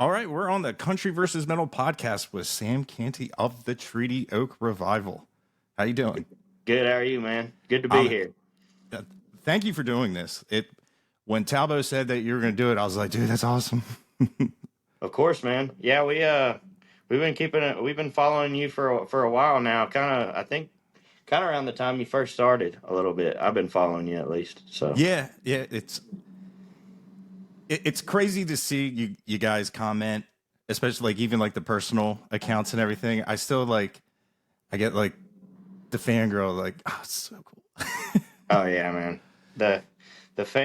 All right, we're on the Country versus Metal podcast with Sam Canty of the Treaty Oak Revival. How you doing? Good. How are you, man? Good to be here. Uh, Thank you for doing this. When Talbot said that you were going to do it, I was like, dude, that's awesome. Of course, man. Yeah, we've been following you for a while now. I think kind of around the time you first started a little bit. I've been following you at least. So Yeah, it's crazy to see you guys comment, especially like even like the personal accounts and everything. I get like the fangirl, like, oh, it's so cool. oh yeah, man.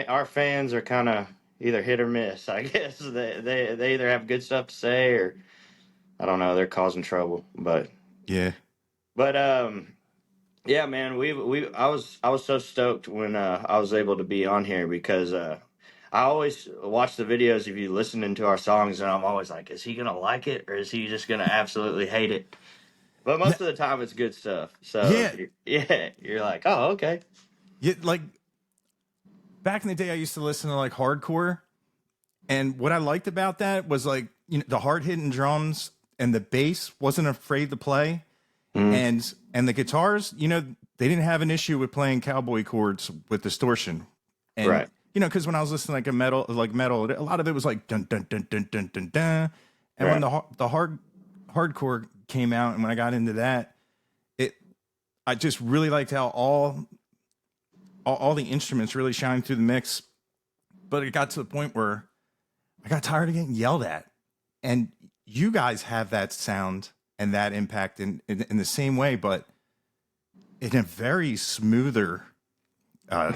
Our fans are kind of either hit or miss. I guess they either have good stuff to say or I don't know. They're causing trouble, Yeah. but yeah, man. I was so stoked when I was able to be on here because I always watch the videos of you listening to our songs, and I'm always like, is he gonna like it or is he just gonna absolutely hate it? But most of the time, it's good stuff. So Yeah. yeah, you're like, oh, okay. Yeah, like back in the day, I used to listen to like hardcore. And what I liked about that was like, the hard hitting drums and the bass wasn't afraid to play. Mm, And the guitars, they didn't have an issue with playing cowboy chords with distortion. And, right. because when I was listening like metal, a lot of it was like dun dun dun dun dun dun dun. And when Right. the hardcore came out and when I got into that, I just really liked how all the instruments really shine through the mix. But it got to the point where I got tired of getting yelled at. And you guys have that sound and that impact in the same way, but in a very smoother uh,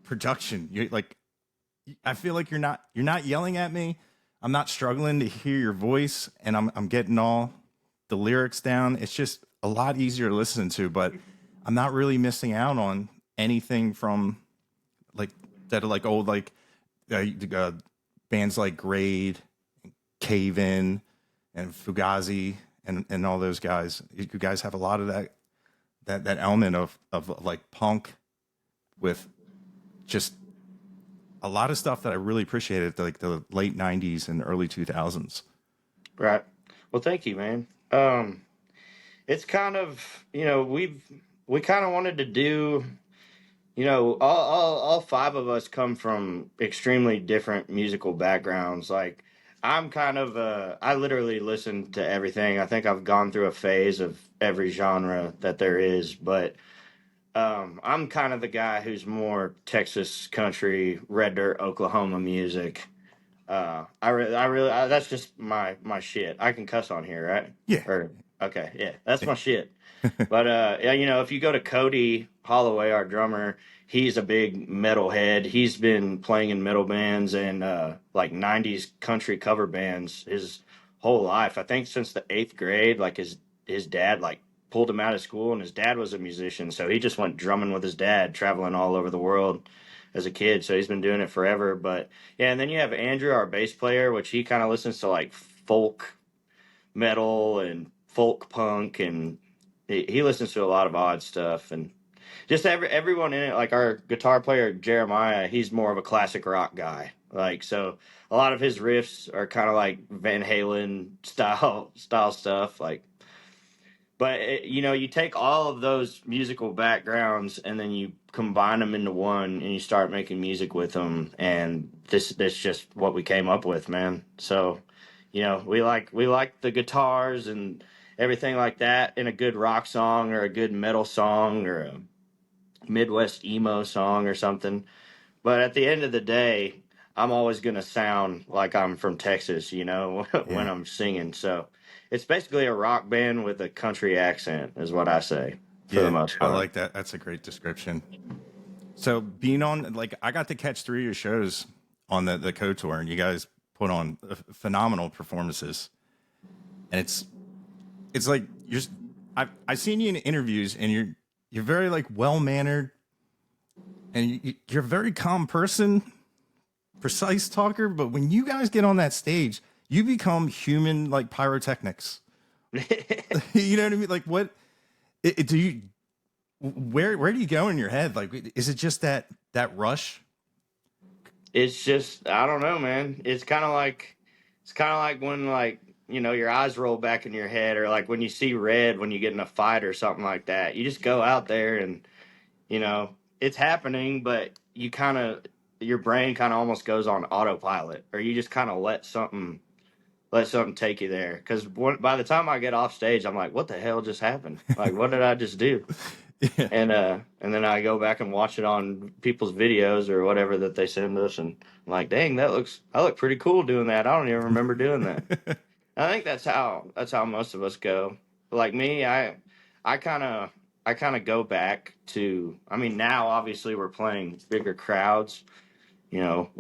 production. You like, I feel like you're not yelling at me. I'm not struggling to hear your voice, and I'm getting all the lyrics down. It's just a lot easier to listen to, but I'm not really missing out on anything from like that are like old uh, bands like Grade, Cave In, and Fugazi, and all those guys. You guys have a lot of that element of like punk with just a lot of stuff that I really appreciated, like the late '90s and early 2000s. Right. Well, thank you, man. It's kind of we kind of wanted to do. All five of us come from extremely different musical backgrounds. Like, I'm kind of, I literally listen to everything. I think I've gone through a phase of every genre that there is, but I'm kind of the guy who's more Texas country, red dirt, Oklahoma music. That's just my shit. I can cuss on here, right? Yeah. Or okay, yeah, that's my shit. But yeah, if you go to Cody Holloway, our drummer, he's a big metal head. He's been playing in metal bands and like '90s country cover bands his whole life. I think since the 8th grade, like his dad like pulled him out of school, and his dad was a musician, so he just went drumming with his dad, traveling all over the world as a kid. So he's been doing it forever. But yeah, and then you have Andrew, our bass player, which he kind of listens to like folk metal and folk punk, and he listens to a lot of odd stuff. And just everyone in it, like our guitar player Jeremiah, he's more of a classic rock guy. Like, so a lot of his riffs are kind of like Van Halen style stuff. Like, but you take all of those musical backgrounds and then you combine them into one, and you start making music with them. And this just what we came up with, man. So, we like the guitars and everything like that in a good rock song or a good metal song or a Midwest emo song or something. But at the end of the day, I'm always going to sound like I'm from Texas, when Yeah. I'm singing. So it's basically a rock band with a country accent, is what I say for the Yeah. most I part. like that. That's a great description. So being on, like, I got to catch 3 of your shows on the Co Tour, and you guys put on phenomenal performances. And it's like I've seen you in interviews, and you're very like well mannered, and you're a very calm person, precise talker. But when you guys get on that stage, you become human like pyrotechnics. You know what I mean? Like, what do you? Where do you go in your head? Like, is it just that rush? It's just, I don't know, man. It's kind of like It's kind of like when like your eyes roll back in your head, or like when you see red when you get in a fight or something like that. You just go out there and it's happening, but you kind of your brain kind of almost goes on autopilot, or you just kind of let something take you there. Because by the time I get off stage, I'm like, what the hell just happened? Like, what did I just do? Yeah. And then I go back and watch it on people's videos or whatever that they send us, and I'm like, dang, I look pretty cool doing that. I don't even remember doing that. I think that's how most of us go. Like me, I kind of I kind of go back to. I mean, now obviously we're playing bigger crowds,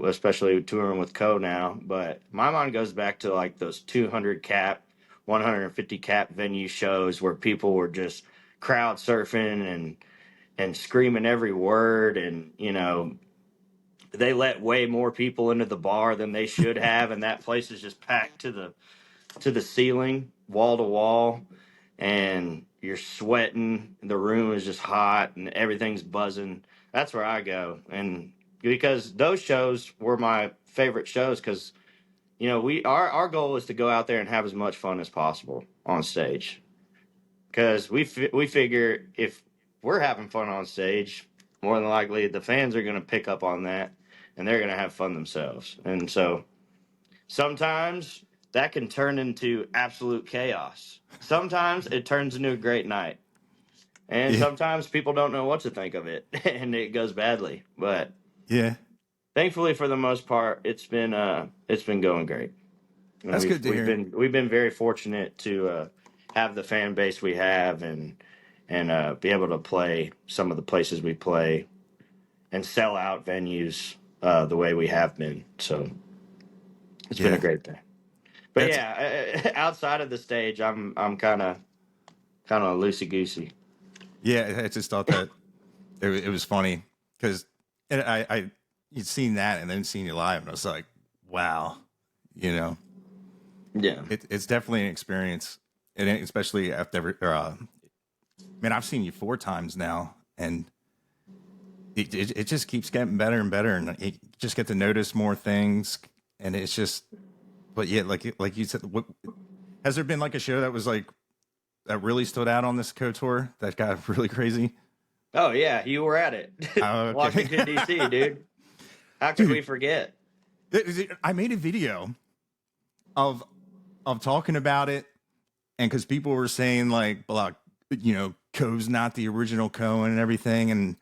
especially touring with Co now. But my mind goes back to like those 200 cap, 150 cap venue shows where people were just crowd surfing and screaming every word, and they let way more people into the bar than they should have, and that place is just packed to the ceiling, wall to wall, and you're sweating. The room is just hot, and everything's buzzing. That's where I go, and because those shows were my favorite shows, because our goal is to go out there and have as much fun as possible on stage, because we figure if we're having fun on stage, more than likely the fans are going to pick up on that, and they're going to have fun themselves, and so. Sometimes that can turn into absolute chaos. Sometimes it turns into a great night. And Yeah. sometimes people don't know what to think of it and it goes badly. But Yeah. thankfully for the most part it's been going great. And That's we've good to we've hear. been we've been very fortunate to have the fan base we have, and be able to play some of the places we play and sell out venues the way we have been. So it's been a Yeah. great thing. But That's yeah, outside of the stage, I'm kind of loosey goosey. yeah. I just thought that it was funny because I you'd seen that and then seen you live, and I was like, wow, you know, Yeah, it's definitely an experience, and especially after man, I've seen you 4 times now, and it just keeps getting better and better, and you just get to notice more things, and it's just, but yeah, like you said, what has there been like a show that was like that really stood out on this tour that got really crazy? oh yeah, you were at it, Oh, okay. Washington D.C., dude. How could we Dude, forget? I made a video of talking about it, and because people were saying like Coe's not the original Coe and everything, and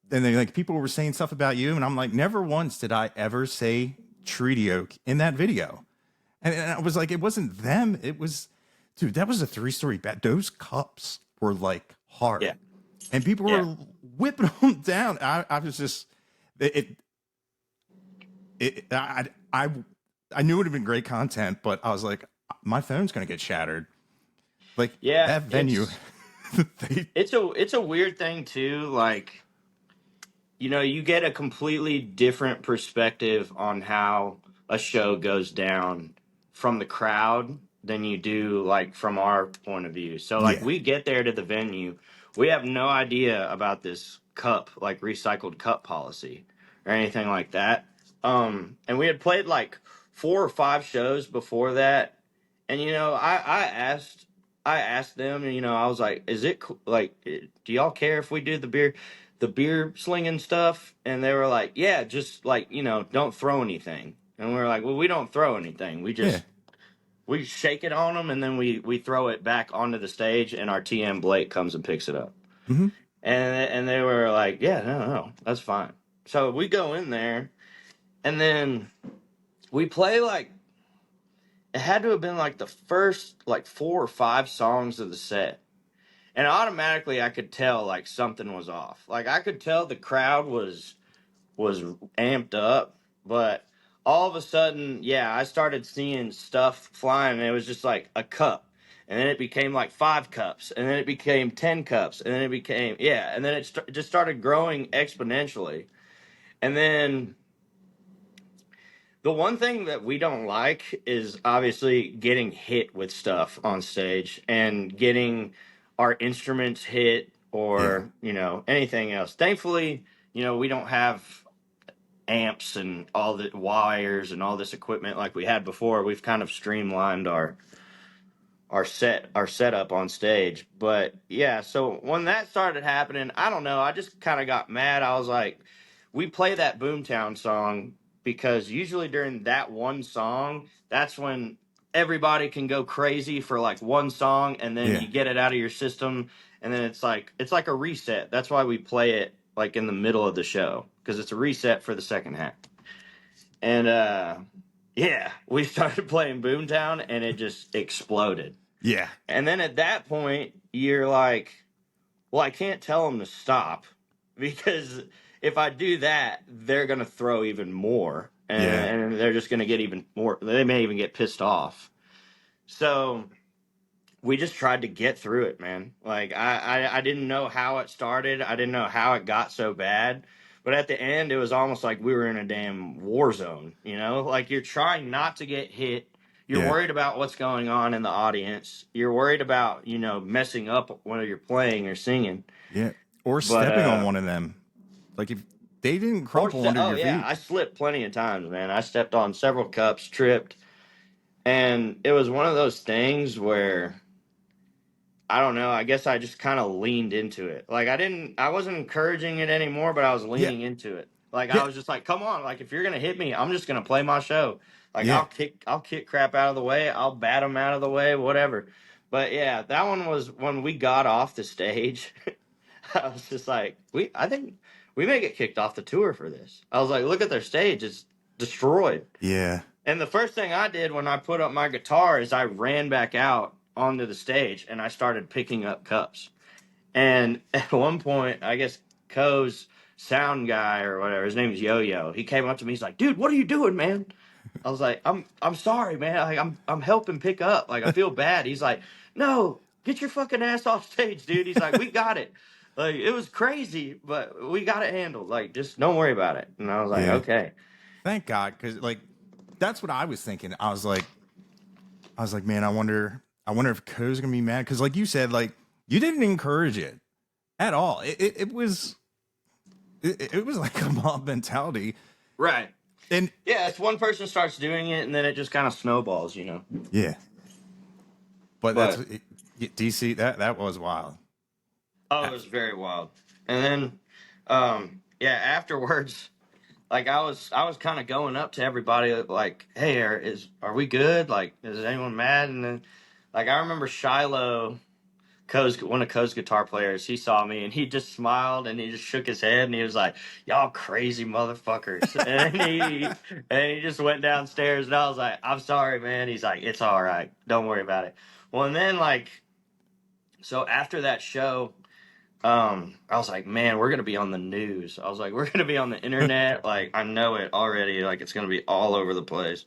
then they like people were saying stuff about you, and I'm like, never once did I ever say Treaty Oak in that video, and I was like, it wasn't them, it was, dude, that was a 3-story bat. Those cups were like hard, Yeah, and people yeah, were whipping them down. I was just it, it I knew it would have been great content, but I was like, my phone's gonna get shattered. Like yeah. that venue, It's they, it's a weird thing too. Like you get a completely different perspective on how a show goes down from the crowd than you do like from our point of view. So like yeah, we get there to the venue, we have no idea about this cup, like recycled cup policy or anything like that. And we had played like 4 or 5 shows before that, and I asked them, and I was like, "Is it like, do y'all care if we do the beer slinging stuff?" And they were like, "Yeah, just like don't throw anything." And we were like, "Well, we don't throw anything. We yeah, just we shake it on them, and then we throw it back onto the stage, and our TM Blake comes and picks it up." hmm, And they were like, "Yeah, no, that's fine." So we go in there, and then we play like it had to have been like the first like 4 or 5 songs of the set. And automatically I could tell like something was off. Like I could tell the crowd was amped up, but all of a sudden, yeah, I started seeing stuff flying, and it was just like a cup. And then it became like 5 cups, and then it became 10 cups, and then it became, yeah, and then it just started growing exponentially. And then the one thing that we don't like is obviously getting hit with stuff on stage and getting our instruments hit yeah, or, anything else. Thankfully, we don't have amps and all the wires and all this equipment like we had before. We've kind of streamlined our setup on stage. But yeah, so when that started happening, I don't know, I just kind of got mad. I was like, we play that Boomtown song because usually during that one song, that's when everybody can go crazy for like one song, and then Yeah. you get it out of your system, and then it's like a reset. That's why we play it like in the middle of the show, because it's a reset for the second half. And yeah, we started playing Boomtown and it just exploded. Yeah. And then at that point, you're like, well, I can't tell them to stop, because if I do that, they're going to throw even more, Yeah. and they're just going to get even more. They may even get pissed off. So we just tried to get through it, man. Like I didn't know how it started. I didn't know how it got so bad. But at the end, it was almost like we were in a damn war zone, you know? Like, you're trying not to get hit. You're Yeah. worried about what's going on in the audience. You're worried about, you know, messing up when you're playing or singing. Yeah. Or But stepping on one of them. Like if they didn't crumple under oh your yeah, feet. I slipped plenty of times, man. I stepped on several cups, tripped, and it was one of those things where I don't know. I guess I just kind of leaned into it. Like, I wasn't encouraging it anymore, but I was Yeah. leaning into it. Like, I Yeah. was just like, come on, like, if you're gonna hit me, I'm just gonna play my show. Like, Yeah. I'll kick crap out of the way. I'll bat them out of the way, whatever. But yeah, that one was when we got off the stage. I was just like, I think we may get kicked off the tour for this. I was like, look at their stage, it's destroyed. Yeah. And the first thing I did when I put up my guitar is I ran back out onto the stage and I started picking up cups. And at one point, I guess Co's sound guy or whatever, his name is Yo Yo. He came up to me. He's like, "Dude, what are you doing, man?" I was like, I'm sorry, man. Like, I'm helping pick up. Like, I feel bad." He's like, "No, get your fucking ass off stage, dude." He's like, "We got it." Like, it was crazy, but we got it handled. Like, just don't worry about it. And I was like, Yeah. okay. Thank God, because like that's what I was thinking. I was like, man, I wonder if Co's gonna be mad because, like you said, like you didn't encourage it at all. It was like a mob mentality, Right. and Yeah, if one person starts doing it, and then it just kind of snowballs, you know. yeah. But But DC. That was wild. oh, it was very wild. And then, yeah, afterwards, like I was kind of going up to everybody, like, "Hey, are we good? Like, is anyone mad?" And then, like, I remember Shiloh, one of Co's guitar players, he saw me and he just smiled and he just shook his head and he was like, "Y'all crazy motherfuckers." And he just went downstairs and I was like, "I'm sorry, man." He's like, "It's all right. Don't worry about it." Well, and then, like, so after that show, I was like, "Man, we're gonna be on the news." I was like, "We're gonna be on the internet." Like, I know it already. Like, it's gonna be all over the place.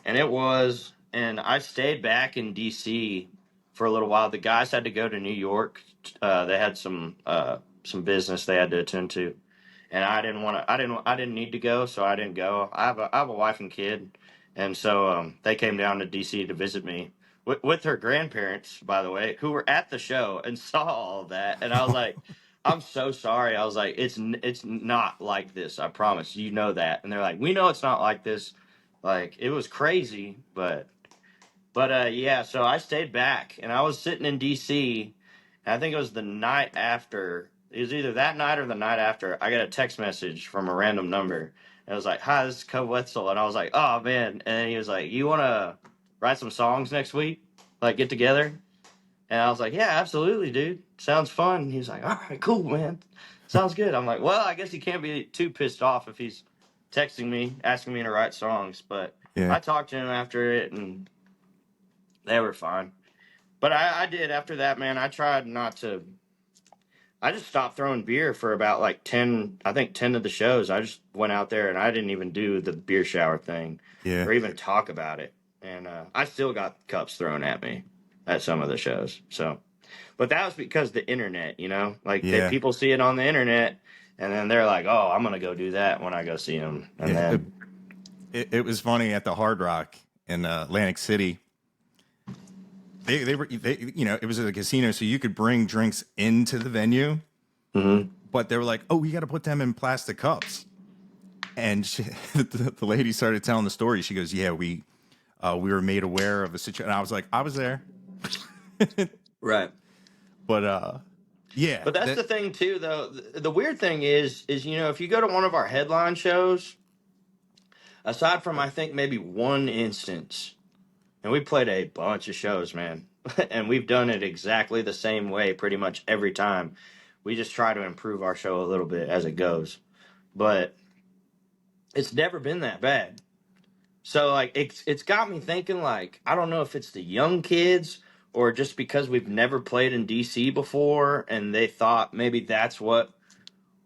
And it was. And I stayed back in DC for a little while. The guys had to go to New York. They had some business they had to attend to, and I didn't want to. I didn't need to go, so I didn't go. I have a wife and kid, and so they came down to DC to visit me with her grandparents, by the way, who were at the show and saw all of that. And I was like, "I'm so sorry." I was like, It's not like this. I promise. You know that." And they're like, "We know it's not like this." Like, it was crazy, but yeah, so I stayed back and I was sitting in DC. And I think it was the night after. It was either that night or the night after. I got a text message from a random number. And it was like, "Hi, this is Co Wetzel." And I was like, "Oh, man." And then he was like, "You want to write some songs next week? Like, get together?" And I was like, "Yeah, absolutely, dude. Sounds fun." And he was like, "All right, cool, man. Sounds good." I'm like, "Well, I guess he can't be too pissed off if he's texting me, asking me to write songs." But Yeah. I talked to him after it and they were fine. But I did after that, man. I tried not to. I just stopped throwing beer for about like 10, I think 10 of the shows. I just went out there and I didn't even do the beer shower thing Yeah. or even talk about it. And I still got cups thrown at me at some of the shows. So, but that was because the internet, you know, like Yeah. people see it on the internet and then they're like, "Oh, I'm going to go do that when I go see them." And Yeah. then, It was funny at the Hard Rock in Atlantic City. They were you know, it was a casino, so you could bring drinks into the venue, mhm. but they were like, "Oh, we got to put them in plastic cups." And the lady started telling the story. She goes, "Yeah, we were made aware of a situation." And I was like, "I was there," Right. but yeah, But that's the thing too, though. The weird thing is if you go to one of our headline shows, aside from I think maybe one instance, and we played a bunch of shows, man, and we've done it exactly the same way pretty much every time. We just try to improve our show a little bit as it goes, but it's never been that bad. So like it's got me thinking, like, I don't know if it's the young kids or just because we've never played in DC before and they thought maybe that's what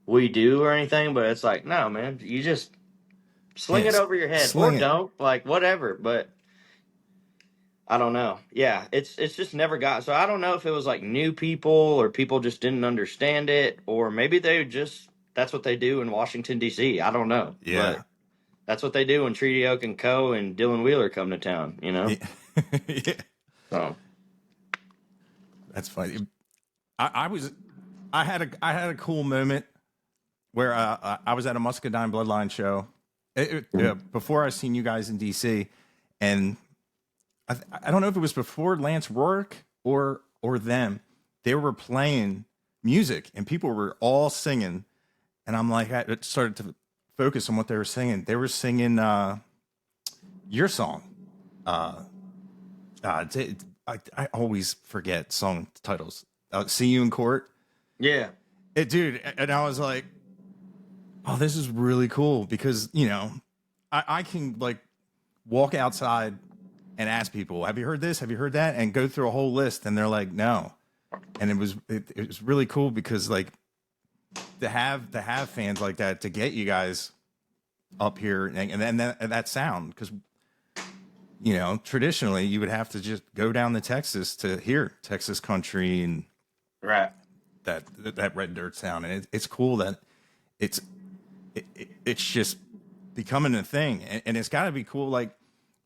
we do or anything, but it's like, no, man, you just sling it yes, over your head or sling it. don't, like, whatever. But I don't know. Yeah, it's just never got. So I don't know if it was like new people or people just didn't understand it, or maybe they just that's what they do in Washington D.C. I don't know, Yeah, but that's what they do when Treaty Oak and Co. and Dylan Wheeler come to town. yeah. Yeah. So That's funny. I was I had a cool moment where I was at a Muscadine Bloodline show before I seen you guys in DC, and I don't know if it was before Lance Rourke or them. They were playing music and people were all singing, and I'm like, I started to focus on what they were singing. They were singing your song. Uh, I always forget song titles. See You in Court. yeah, Dude, and I was like, oh, this is really cool because, I can like walk outside and ask people, have you heard this? Have you heard that? And go through a whole list. And they're like, no. And it was really cool because like to have fans like that, to get you guys up here and that sound, because traditionally you would have to just go down to Texas to hear Texas country and right. that red dirt sound. And it's cool that it's it's just becoming a thing, and it's got to be cool. Like,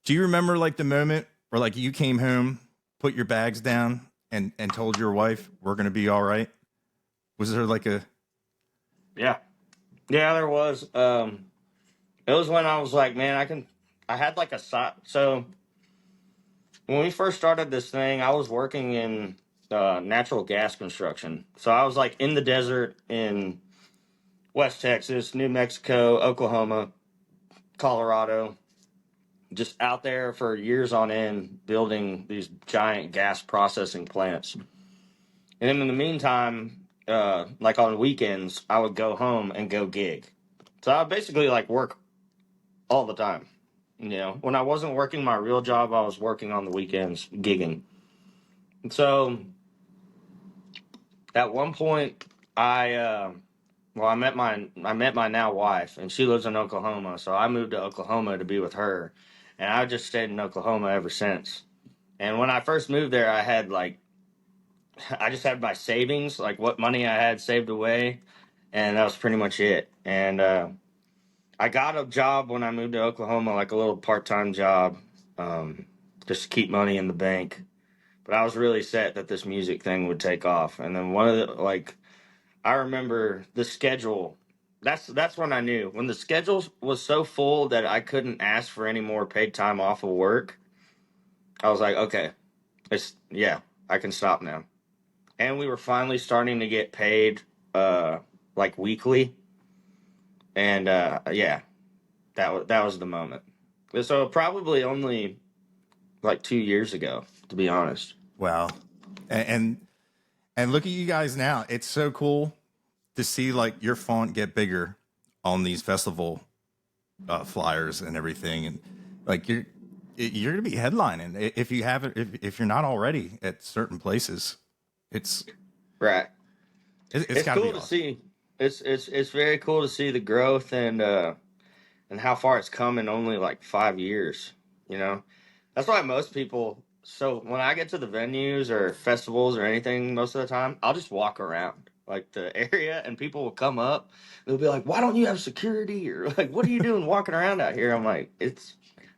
do you remember like the moment where like you came home, put your bags down, and told your wife we're gonna be all right? Was there like a Yeah, yeah, there was. It was when I was like, man, I had like a side. So when we first started this thing, I was working in natural gas construction. So I was like in the desert in West Texas, New Mexico, Oklahoma, Colorado, just out there for years on end building these giant gas processing plants. And then in the meantime, like on weekends, I would go home and go gig. So I would basically like work all the time. When I wasn't working my real job, I was working on the weekends, gigging. And so at one point, I met my now wife, and she lives in Oklahoma. So I moved to Oklahoma to be with her, and I just stayed in Oklahoma ever since. And when I first moved there, I just had my savings, like what money I had saved away, and that was pretty much it. And I got a job when I moved to Oklahoma, like a little part-time job, just to keep money in the bank. But I was really set that this music thing would take off. And then I remember the schedule. That's when I knew when the schedule was so full that I couldn't ask for any more paid time off of work. I was like, okay, I can stop now. And we were finally starting to get paid, like weekly, and that was the moment. So probably only like 2 years ago, to be honest. wow? And look at you guys now. It's so cool to see like your font get bigger on these festival flyers and everything, and like you're gonna be headlining if you haven't if you're not already at certain places. It's Right. it's It's got to be cool to awesome. see. It's very cool to see the growth and how far it's come in only like 5 years. You know, that's why most people. So when I get to the venues or festivals or anything, most of the time I'll just walk around like the area, and people will come up. They'll be like, "Why don't you have security?" Or like, "What are you doing walking around out here?" I'm like,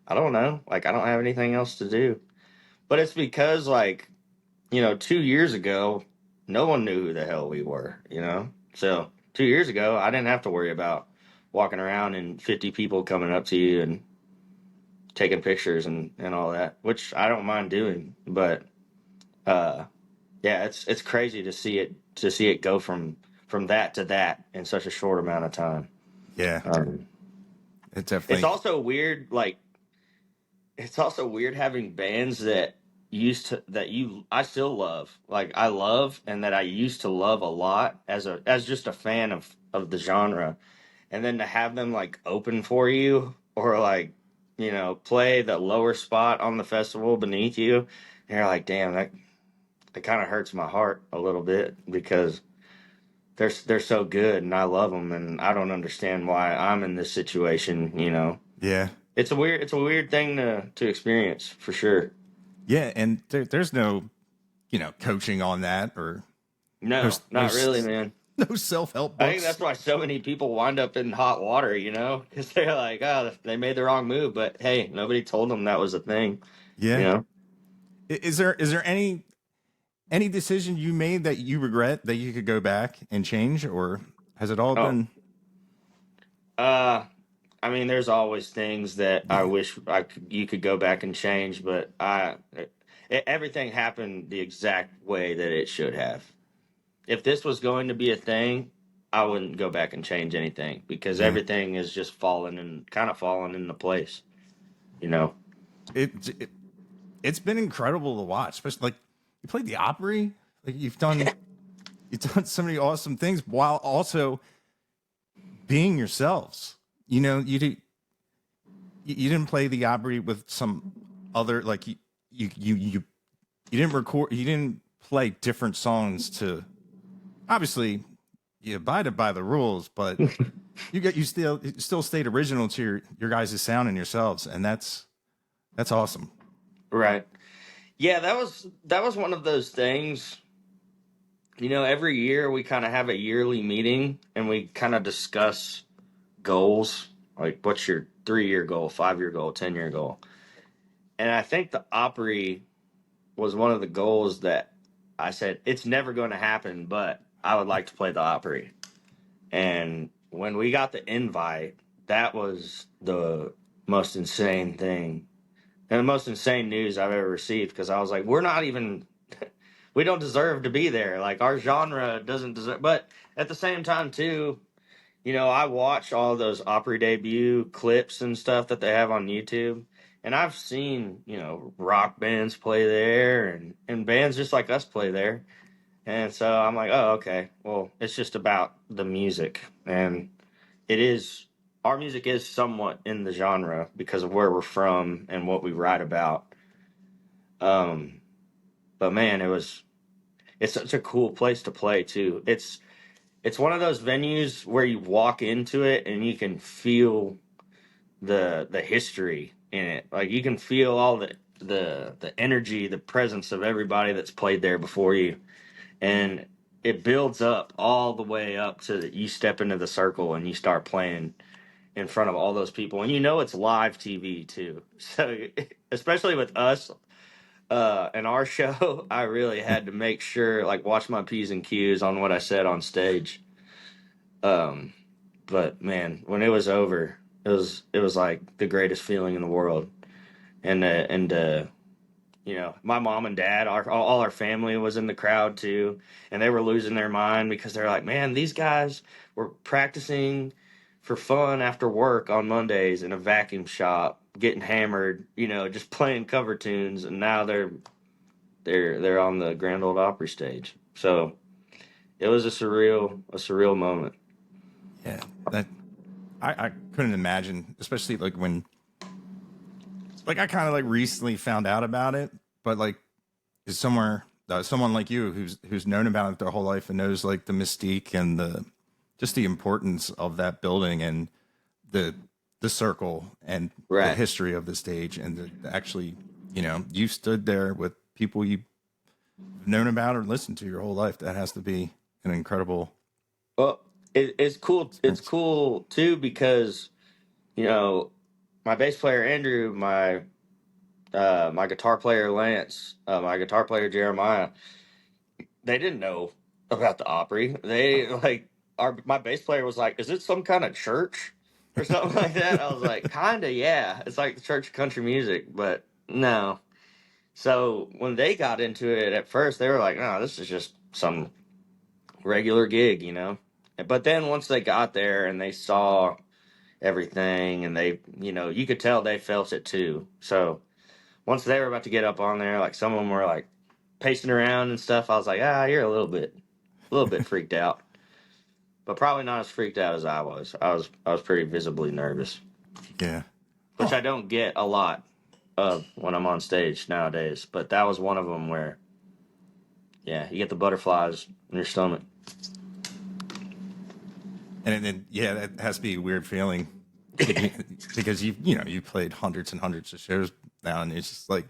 I don't know. Like, I don't have anything else to do. But it's because 2 years ago, no one knew who the hell we were. So 2 years ago, I didn't have to worry about walking around and 50 people coming up to you and taking pictures and all that, which I don't mind doing. But yeah, it's crazy to see it go from that to that in such a short amount of time. Yeah, Um, it it's definitely. also weird, like it's also weird having bands that I still love, like I love, and that I used to love a lot as just a fan of the genre, and then to have them like open for you or like play the lower spot on the festival beneath you, and you're like, damn, that it kind of hurts my heart a little bit because they're so good and I love them and I don't understand why I'm in this situation. Yeah, It's a weird thing to experience for sure. yeah, and there's no coaching on that, or no No, no not really, man. no self help I think books. that's why so many people wind up in hot water, because they're like, oh, they made the wrong move, but hey, nobody told them that was a thing, you Yeah, know? is there any decision you made that you regret that you could go back and change, or has it all Oh, been? uh, I mean, there's always things that I Yeah, wish you could go back and change, but everything happened the exact way that it should have. If this was going to be a thing, I wouldn't go back and change anything because yeah. everything is just falling and kind of falling into place, you know? it it's been incredible to watch, especially like you played the Opry, like you've done so many awesome things while also being yourselves. You didn't play the Opry with some other, like you didn't record, you didn't play different songs to, obviously you abided by the rules, but you still stayed original to your guys' sound and yourselves, and that's awesome. Right. Yeah, that was one of those things. Every year we kind of have a yearly meeting and we kind of discuss goals. Like, what's your 3-year goal, 5-year goal, 10-year goal? And I think the Opry was one of the goals that I said, it's never going to happen, but I would like to play the Opry. And when we got the invite, that was the most insane thing and the most insane news I've ever received because I was like, we're not even, we don't deserve to be there. Like, our genre doesn't deserve, but at the same time, too, I watch all those Opry debut clips and stuff that they have on YouTube. And I've seen, rock bands play there and bands just like us play there. And so I'm like, oh, okay. Well, it's just about the music. And it is, our music is somewhat in the genre because of where we're from and what we write about. Um, but man, it's such a cool place to play too. It's one of those venues where you walk into it and you can feel the history in it. Like you can feel all the energy, the presence of everybody that's played there before you. And it builds up all the way up to you step into the circle and you start playing in front of all those people. And it's live TV too. So especially with us and our show, I really had to make sure, like, watch my P's and Q's on what I said on stage. Um, but man, when it was over, it was like the greatest feeling in the world. And my mom and dad, all our family was in the crowd too, and they were losing their mind because they're like, man, these guys were practicing for fun after work on Mondays in a vacuum shop, getting hammered, just playing cover tunes, and now they're on the Grand Ole Opry stage. So it was a surreal moment. Yeah, that I couldn't imagine, especially like when, like, I kind of like recently found out about it, but like is somewhere someone like you who's known about it their whole life and knows like the mystique and the just the importance of that building and the the circle and the Right. history of the stage, and actually, you stood there with people you've known about or listened to your whole life. That has to be an incredible Well, it's cool. It's experience. cool too because you know my bass player Andrew, my guitar player Lance, my guitar player Jeremiah, they didn't know about the Opry. They like my bass player was like, "Is it some kind of church?" or something like that. I was like, kinda, yeah. It's like the Church of Country Music, but no. So when they got into it at first, they were like, no, this is just some regular gig, you know? But then once they got there and they saw everything and they, you know, you could tell they felt it too. So once they were about to get up on there, like some of them were like pacing around and stuff. I was like, you're a little bit freaked out, but probably not as freaked out as I was. I was pretty visibly nervous, Yeah. which I don't get a lot of when I'm on stage nowadays. But that was one of them where, yeah, you get the butterflies in your stomach. And then, yeah, that has to be a weird feeling because you played hundreds and hundreds of shows now, and it's just like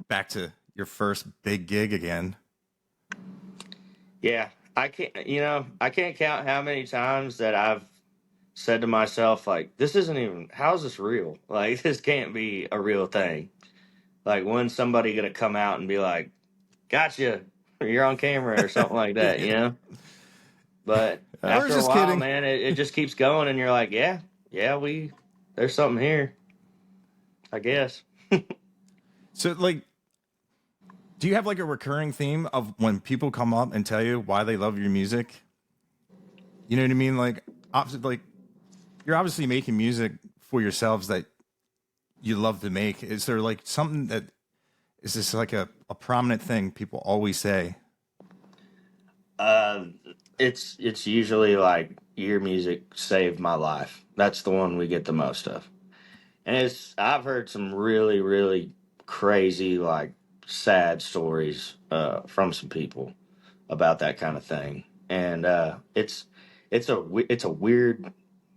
back to your first big gig again. Yeah, I can't count how many times that I've said to myself, like, this isn't even, how is this real? Like, this can't be a real thing. Like, when's somebody gonna come out and be like, gotcha, or you're on camera or something like that, you know? But We're after a just while, kidding. man, it just keeps going, and you're like, there's something here, I guess. So, like, do you have like a recurring theme of when people come up and tell you why they love your music? You know what I mean? Like, like you're obviously making music for yourselves that you love to make. Is there like something that is this like a prominent thing people always say? Uh, it's usually like your music saved my life. That's the one we get the most of. And I've heard some really, really crazy, like sad stories from some people about that kind of thing. And it's a weird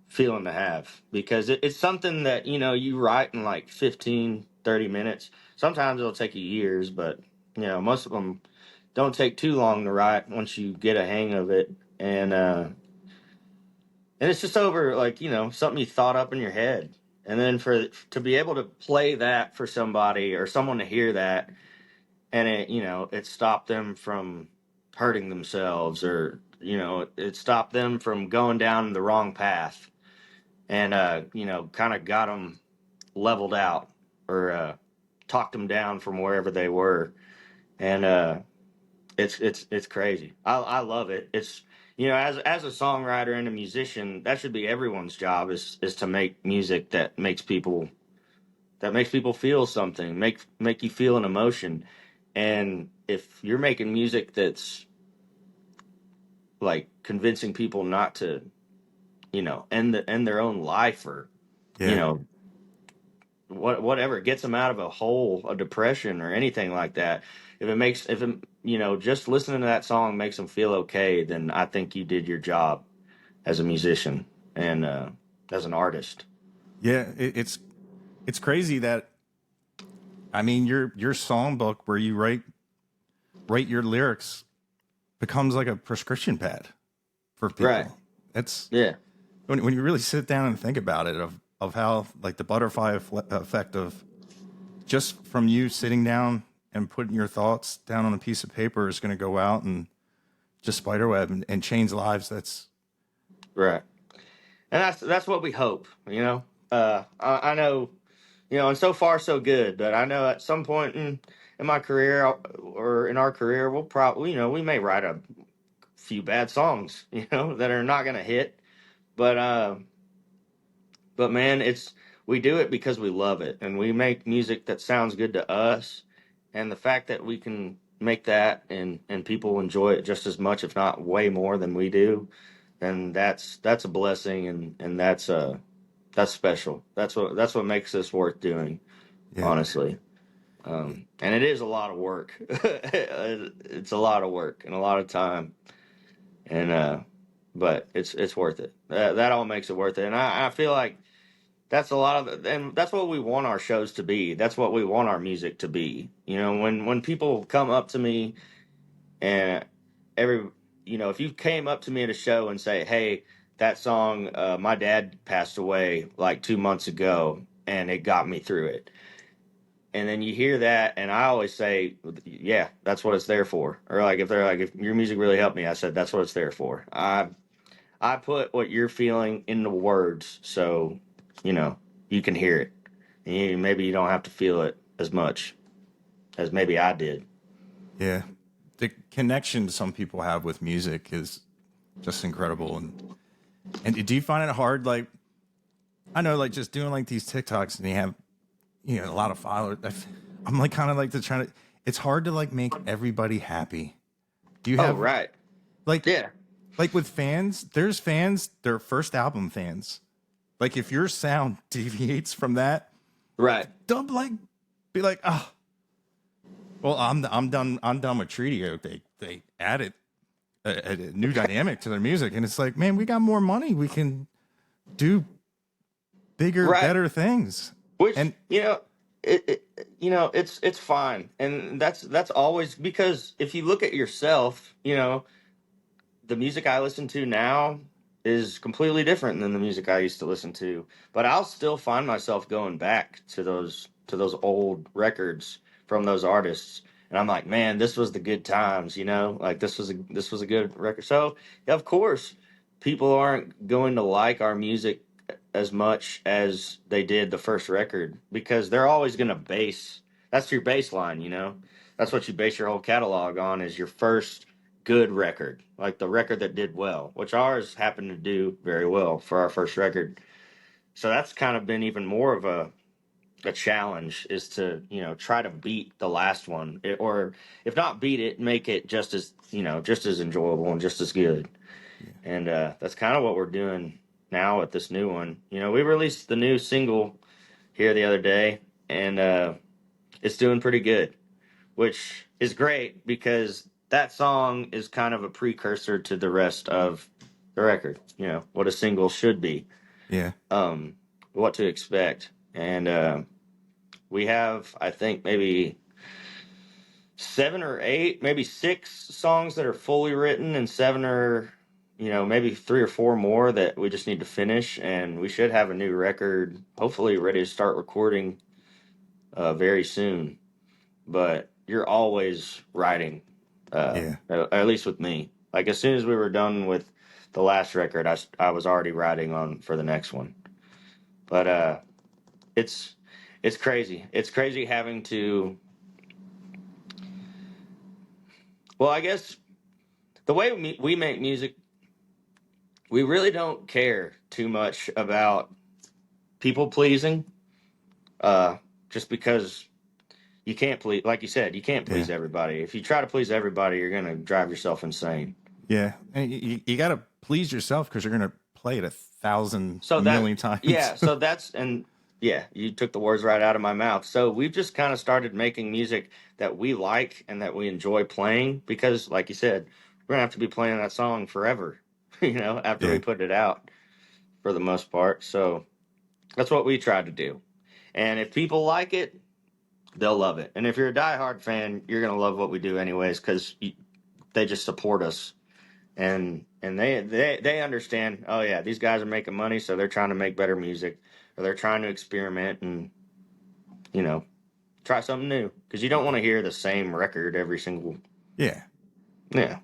feeling to have because it's something that, you know, you write in like 15, 30 minutes. Sometimes it'll take you years, but you know, most of them don't take too long to write once you get a hang of it. And it's just over, like, you know, something you thought up in your head. And then to be able to play that for somebody or someone to hear that, and it, you know, it stopped them from hurting themselves, or, you know, it stopped them from going down the wrong path, and you know, kind of got them leveled out, or talked them down from wherever they were. And it's crazy. I love it. It's, you know, as a songwriter and a musician, that should be everyone's job, is to make music that makes people feel something, make you feel an emotion. And if you're making music that's like convincing people not to, you know, end their own life, or, you Yeah. know, whatever gets them out of a hole, a depression, or anything like that. If it, you know, just listening to that song makes them feel okay, then I think you did your job as a musician and as an artist. Yeah. It's crazy that I mean your songbook where you write your lyrics becomes like a prescription pad for Right. people. It's Yeah. when you really sit down and think about it of how like the butterfly effect of just from you sitting down and putting your thoughts down on a piece of paper is going to go out and just spiderweb and change lives. That's Right. And that's what we hope, you know. I know, you know, and so far so good, but I know at some point in my career, or in our career, we'll probably, you know, we may write a few bad songs, you know, that are not going to hit. But but man, it's, we do it because we love it, and we make music that sounds good to us. And the fact that we can make that, and people enjoy it just as much, if not way more than we do, then that's a blessing, and that's special. That's what makes this worth doing, yeah, honestly. And it is a lot of work. It's a lot of work and a lot of time, and but it's worth it. That all makes it worth it. And I feel like that's a lot of and that's what we want our shows to be. That's what we want our music to be. You know, when people come up to me, and every, you know, if you came up to me at a show and say, hey, that song, my dad passed away like 2 months ago and it got me through it, and then you hear that, and I always say, yeah, that's what it's there for. Or like, if they're like, if your music really helped me, I said, that's what it's there for. I put what you're feeling into words, so you know you can hear it. And maybe you don't have to feel it as much as maybe I did. Yeah. The connection some people have with music is just incredible. And do you find it hard? Like, I know, like just doing like these TikToks and you have, a lot of followers. I'm like kind of like it's hard to like make everybody happy. Do you Oh, have right. like, Yeah. like with fans, there's fans, they're first album fans. Like if your sound deviates from that, Right. they'll like be like, oh, well, I'm done with Treaty. They added a new dynamic to their music, and it's like, man, we got more money. We can do bigger, Right. better things. Which And it's fine, and that's always because if you look at yourself, the music I listen to now is completely different than the music I used to listen to. But I'll still find myself going back to those old records from those artists, and I'm like, man, this was the good times, like this was a good record. So of course, people aren't going to like our music as much as they did the first record because they're always going to base. That's your baseline, That's what you base your whole catalog on is your first good record, like the record that did well, which ours happened to do very well for our first record. So that's kind of been even more of a challenge is to, try to beat the last one or if not beat it, make it just as enjoyable and just as good. yeah, And that's kind of what we're doing now with this new one. We released the new single here the other day and it's doing pretty good, which is great because that song is kind of a precursor to the rest of the record. What a single should be, yeah, what to expect, and we have, I think, maybe 7 or 8, maybe 6 songs that are fully written, and 7 or maybe 3 or 4 more that we just need to finish, and we should have a new record, hopefully ready to start recording very soon. But you're always writing, yeah. at least with me. Like as soon as we were done with the last record, I was already writing on for the next one. But it's it's crazy. It's crazy having to. Well, I guess the way we make music, we really don't care too much about people pleasing. Just because you can't please, like you said, you can't Yeah. please everybody. If you try to please everybody, you're gonna drive yourself insane. Yeah, and you got to please yourself because you're gonna play it So a million times. yeah, you took the words right out of my mouth. So we've just kind of started making music that we like and that we enjoy playing because, like you said, we're gonna have to be playing that song forever, after we Yeah, put it out for the most part. So that's what we tried to do. And if people like it, they'll love it. And if you're a diehard fan, you're gonna love what we do anyways because they just support us and they understand. Oh yeah, these guys are making money, so they're trying to make better music, or they're trying to experiment and you know try something new because you don't want to hear the same record every single. yeah, Yeah,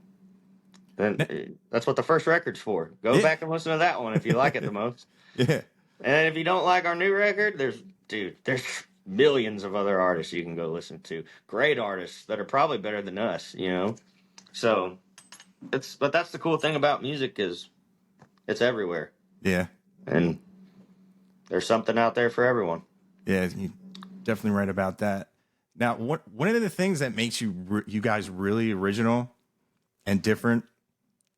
then that's what the first record's for. Go yeah, back and listen to that one if you like it the most. yeah, And if you don't like our new record, there's millions of other artists you can go listen to. Great artists that are probably better than us. So but that's the cool thing about music is it's everywhere. yeah, And there's something out there for everyone. yeah. You definitely right about that. Now, one of the things that makes you guys really original and different,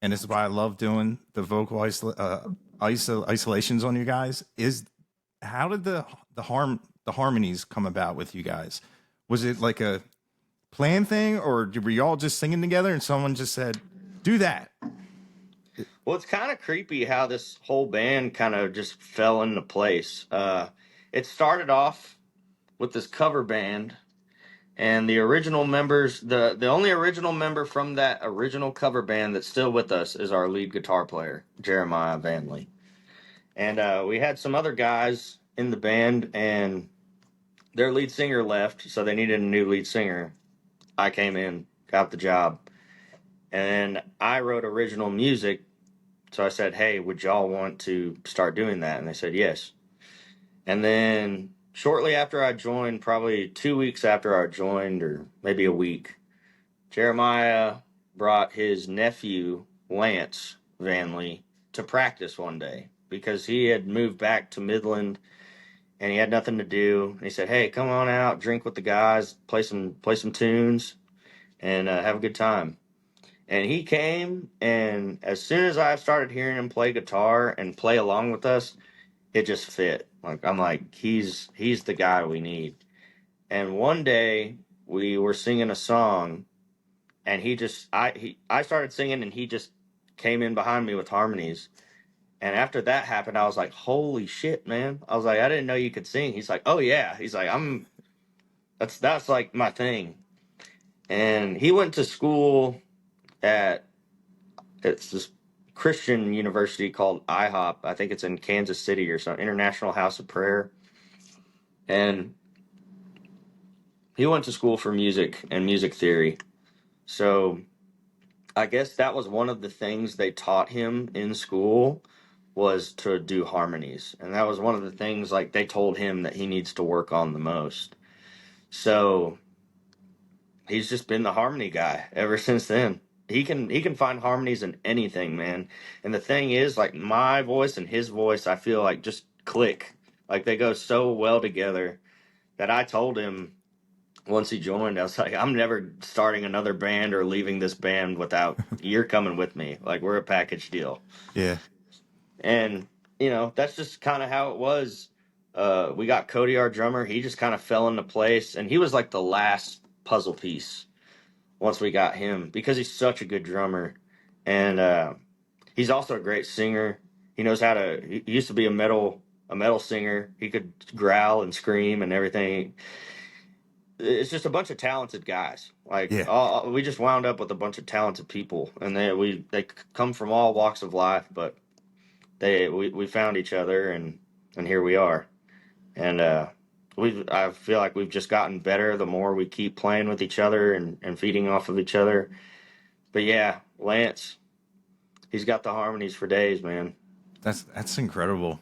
and this is why I love doing the vocal isolations on you guys, is how did the harmonies come about with you guys? Was it like a plan thing, or were you all just singing together and someone just said, "Do that"? Well, it's kind of creepy how this whole band kind of just fell into place. It started off with this cover band, and the original members, the only original member from that original cover band that's still with us is our lead guitar player, Jeremiah Vanley. And we had some other guys in the band, and their lead singer left, so they needed a new lead singer. I came in, got the job, and I wrote original music So I said, hey, would y'all want to start doing that? And they said yes. And then shortly after I joined, probably 2 weeks after I joined, or maybe a week, Jeremiah brought his nephew, Lance Vanley, to practice one day because he had moved back to Midland and he had nothing to do. And he said, hey, come on out, drink with the guys, play some tunes, and have a good time. And he came, and as soon as I started hearing him play guitar and play along with us, it just fit. Like I'm like, he's the guy we need. And one day we were singing a song, and I started singing, and he just came in behind me with harmonies. And after that happened, I was like, holy shit, man! I was like, I didn't know you could sing. He's like, oh yeah. He's like, that's like my thing. And he went to school at it's this Christian university called IHOP. I think it's in Kansas City or something, International House of Prayer. And he went to school for music and music theory. So I guess that was one of the things they taught him in school was to do harmonies. And that was one of the things like they told him that he needs to work on the most. So he's just been the harmony guy ever since then. He can find harmonies in anything, man. And the thing is, like my voice and his voice, I feel like just click. Like they go so well together that I told him once he joined, I was like, I'm never starting another band or leaving this band without you're coming with me. Like we're a package deal. Yeah. And that's just kind of how it was. We got Cody, our drummer. He just kind of fell into place, and he was like the last puzzle piece once we got him because he's such a good drummer, and he's also a great singer. He knows how to. He used to be a metal singer. He could growl and scream and everything. It's just a bunch of talented guys. Like Yeah. we just wound up with a bunch of talented people, and they come from all walks of life, but we found each other, and here we are. And I feel like we've just gotten better the more we keep playing with each other and feeding off of each other. But yeah, Lance, he's got the harmonies for days, man. That's incredible.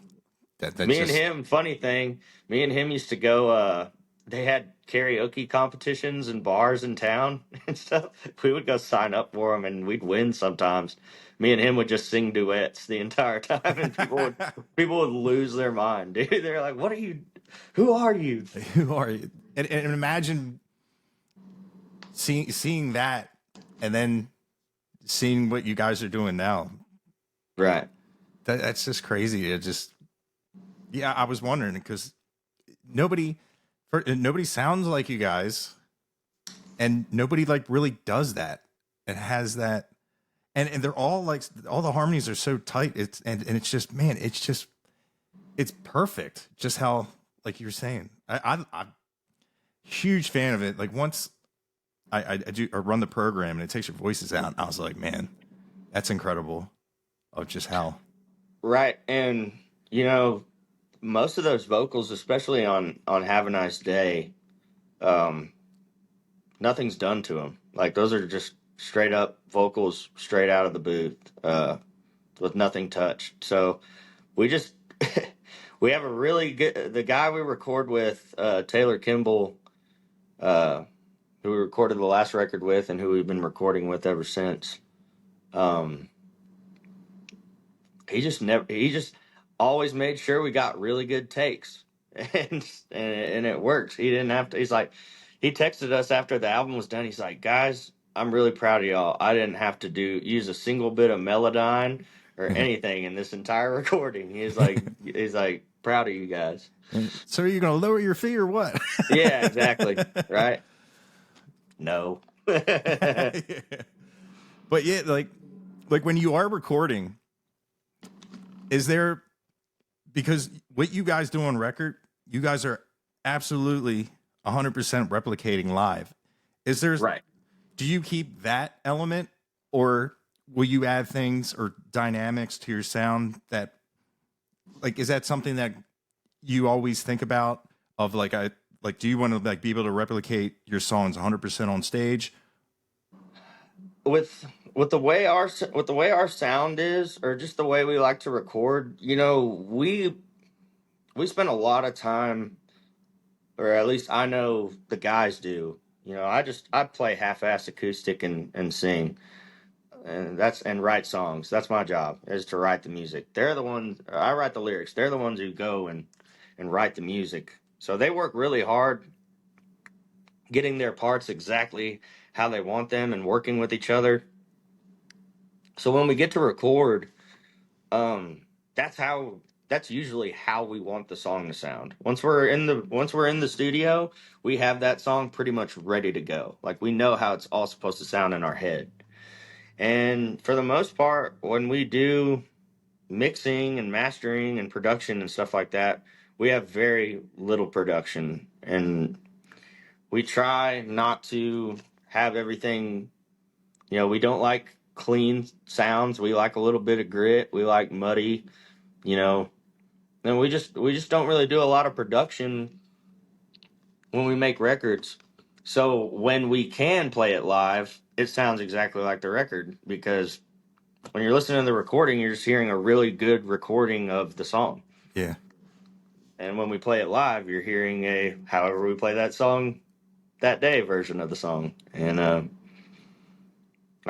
That Me and just him, funny thing, me and him used to go they had karaoke competitions in bars in town and stuff. We would go sign up for them and we'd win sometimes. Me and him would just sing duets the entire time and people would lose their mind, dude. They're like, "What are you? Who are you?" who are you? And imagine seeing that and then seeing what you guys are doing now. Right. That's just crazy. It just yeah, I was wondering because nobody nobody sounds like you guys and nobody like really does that and has that and they're all like all the harmonies are so tight and it's just man it's perfect just how like you were saying I'm huge fan of it like once I do or run the program and it takes your voices out I was like man that's incredible of just how Right. And most of those vocals, especially on "Have a Nice Day," um, nothing's done to them. Like those are just straight up vocals, straight out of the booth, with nothing touched. So we just we have a really good. The guy we record with, Taylor Kimball, uh, who we recorded the last record with, and who we've been recording with ever since. Um, he just always made sure we got really good takes, and it works. He didn't have to. He's like, he texted us after the album was done. He's like, guys, I'm really proud of y'all. I didn't have to use a single bit of melodyne or anything in this entire recording. He's like proud of you guys. so are you gonna lower your fee or what Yeah, exactly. Right. No. yeah. But yeah like when you are recording is there because what you guys do on record you guys are absolutely 100% replicating live is there Right. do you keep that element or will you add things or dynamics to your sound that like is that something that you always think about of like I like do you want to like be able to replicate your songs 100% on stage with with the way our sound is, or just the way we like to record, you know, we spend a lot of time, or at least I know the guys do. You know, I play half-ass acoustic and sing, and write songs. That's my job, is to write the music. They're the ones, I write the lyrics. They're the ones who go and write the music. So they work really hard getting their parts exactly how they want them and working with each other. So when we get to record, um, that's usually how we want the song to sound. Once we're in the studio, we have that song pretty much ready to go. Like we know how it's all supposed to sound in our head. And for the most part, when we do mixing and mastering and production and stuff like that, we have very little production, and we try not to have everything, you know, we don't like clean sounds. We like a little bit of grit. We like muddy, you know. And we just don't really do a lot of production when we make records. So when we can play it live, it sounds exactly like the record, because when you're listening to the recording, you're just hearing a really good recording of the song. Yeah. And when we play it live, you're hearing a however we play that song that day version of the song. And I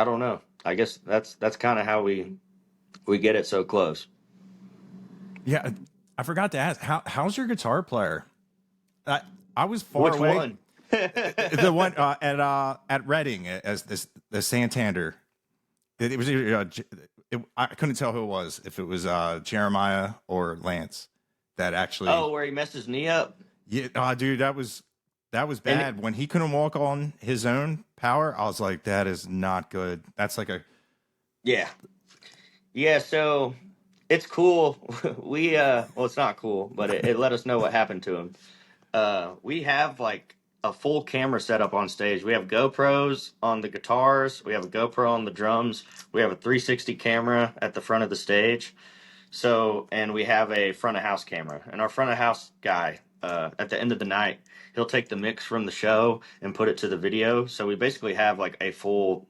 don't know. I guess that's kind of how we get it so close. Yeah. I forgot to ask, how's your guitar player? I, I was far Which away. one? The one at Reading as the Santander. It was I couldn't tell who it was, if it was Jeremiah or Lance that actually. Oh, where he messed his knee up? Yeah, dude, that was And bad. When he couldn't walk on his own power, I was like, that is not good. That's like a yeah. Yeah, so it's cool. We well, it's not cool, but it let us know what happened to him. We have like a full camera setup on stage. We have GoPros on the guitars, we have a GoPro on the drums, we have a 360 camera at the front of the stage. So, and we have a front of house camera. And our front of house guy, at the end of the night, he'll take the mix from the show and put it to the video. So we basically have like a full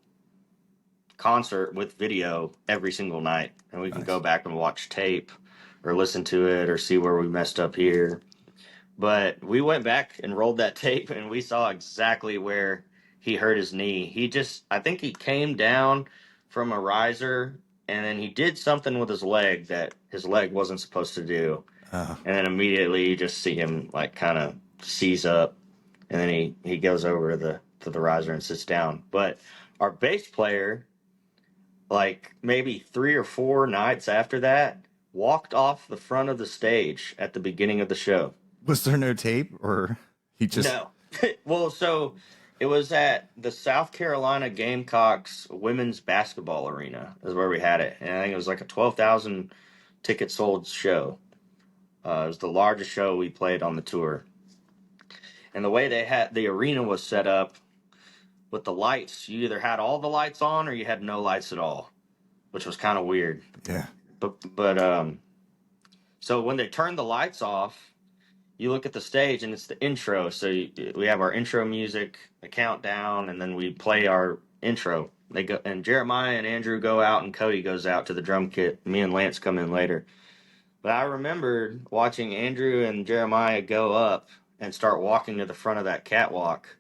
concert with video every single night, and we can nice. go back and watch tape or listen to it or see where we messed up here. But we went back and rolled that tape, and we saw exactly where he hurt his knee. I think he came down from a riser, and then he did something with his leg that his leg wasn't supposed to do. Uh, And then immediately you just see him like kind of seize up, and then he goes over to the riser and sits down. But our bass player, like maybe 3 or 4 nights after that, walked off the front of the stage at the beginning of the show. was there no tape, or he just? No. Well, so it was at the South Carolina Gamecocks women's basketball arena is where we had it. And I think it was like a 12,000 ticket sold show. It was the largest show we played on the tour. And the way they had the arena was set up with the lights, you either had all the lights on or you had no lights at all, which was kind of weird. Yeah. But so when they turned the lights off, you look at the stage and it's the intro. So we have our intro music, a countdown, and then we play our intro. They go, and Jeremiah and Andrew go out, and Cody goes out to the drum kit. Me and Lance come in later. But I remembered watching Andrew and Jeremiah go up and start walking to the front of that catwalk.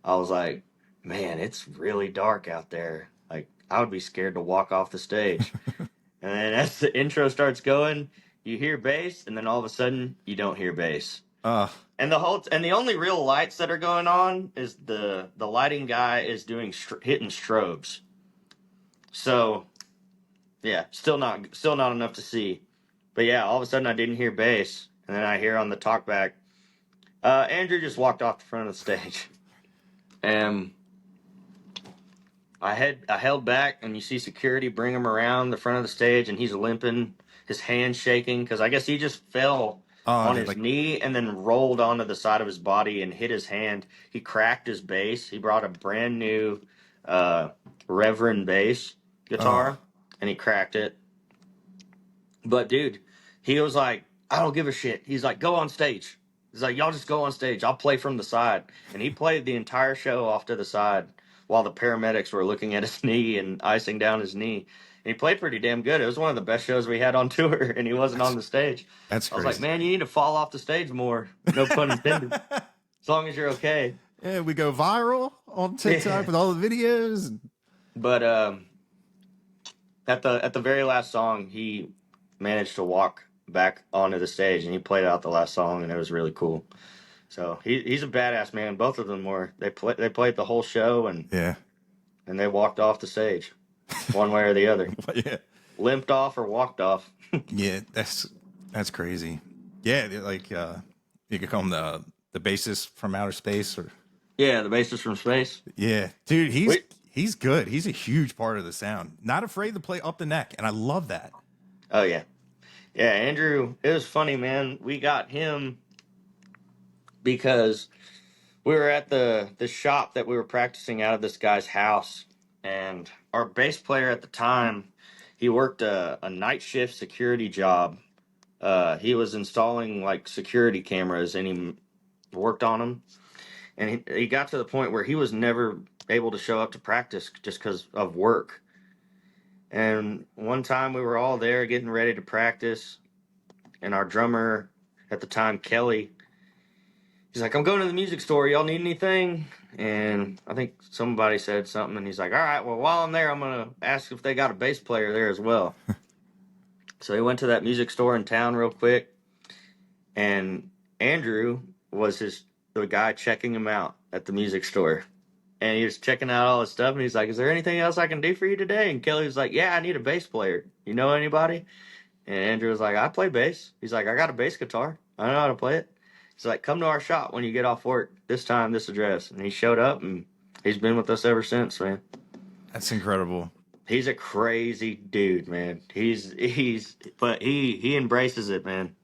I was like, man, it's really dark out there. Like, I would be scared to walk off the stage. And then as the intro starts going, you hear bass, and then all of a sudden, you don't hear bass. Uh, And the only real lights that are going on is the lighting guy is doing hitting strobes. So, yeah, still not enough to see. But yeah, all of a sudden I didn't hear bass, and then I hear on the talkback, Andrew just walked off the front of the stage, and I held back, and you see security bring him around the front of the stage, and he's limping, his hands shaking, because I guess he just fell on his like knee and then rolled onto the side of his body and hit his hand. He cracked his bass. He brought a brand new Reverend bass guitar, and he cracked it. But dude, he was like, I don't give a shit. He's like, go on stage. He's like, y'all just go on stage. I'll play from the side. And he played the entire show off to the side while the paramedics were looking at his knee and icing down his knee. And he played pretty damn good. It was one of the best shows we had on tour, and he wasn't on the stage. That's I was like, crazy. man, you need to fall off the stage more. No pun intended. As long as you're okay. Yeah, we go viral on TikTok Yeah. with all the videos. But at the very last song, he managed to walk back onto the stage, and he played out the last song, and it was really cool. So he's a badass, man. Both of them were. They played the whole show, and Yeah. they walked off the stage, one way or the other. Yeah. Limped off or walked off. Yeah, that's crazy. Yeah, like you could call him the bassist from outer space, or Yeah, the bassist from space. yeah, dude, Wait. he's good. He's a huge part of the sound. Not afraid to play up the neck, and I love that. Oh yeah, yeah. Andrew, it was funny, man. We got him because we were at the shop that we were practicing out of this guy's house, and our bass player at the time, he worked a night shift security job. He was installing like security cameras, and he worked on them. And he got to the point where he was never able to show up to practice just because of work. And one time we were all there getting ready to practice, and our drummer at the time, Kelly, he's like, I'm going to the music store. Y'all need anything? And I think somebody said something, and he's like, all right, well, while I'm there, I'm going to ask if they got a bass player there as well. So he went to that music store in town real quick, and Andrew was the guy checking him out at the music store. And he was checking out all his stuff, and he's like, is there anything else I can do for you today? And Kelly was like, yeah, I need a bass player. You know anybody? And Andrew was like, I play bass. He's like, I got a bass guitar. I know how to play it. He's like, come to our shop when you get off work. This time, this address. And he showed up, and he's been with us ever since, man. That's incredible. He's a crazy dude, man. But he embraces it, man.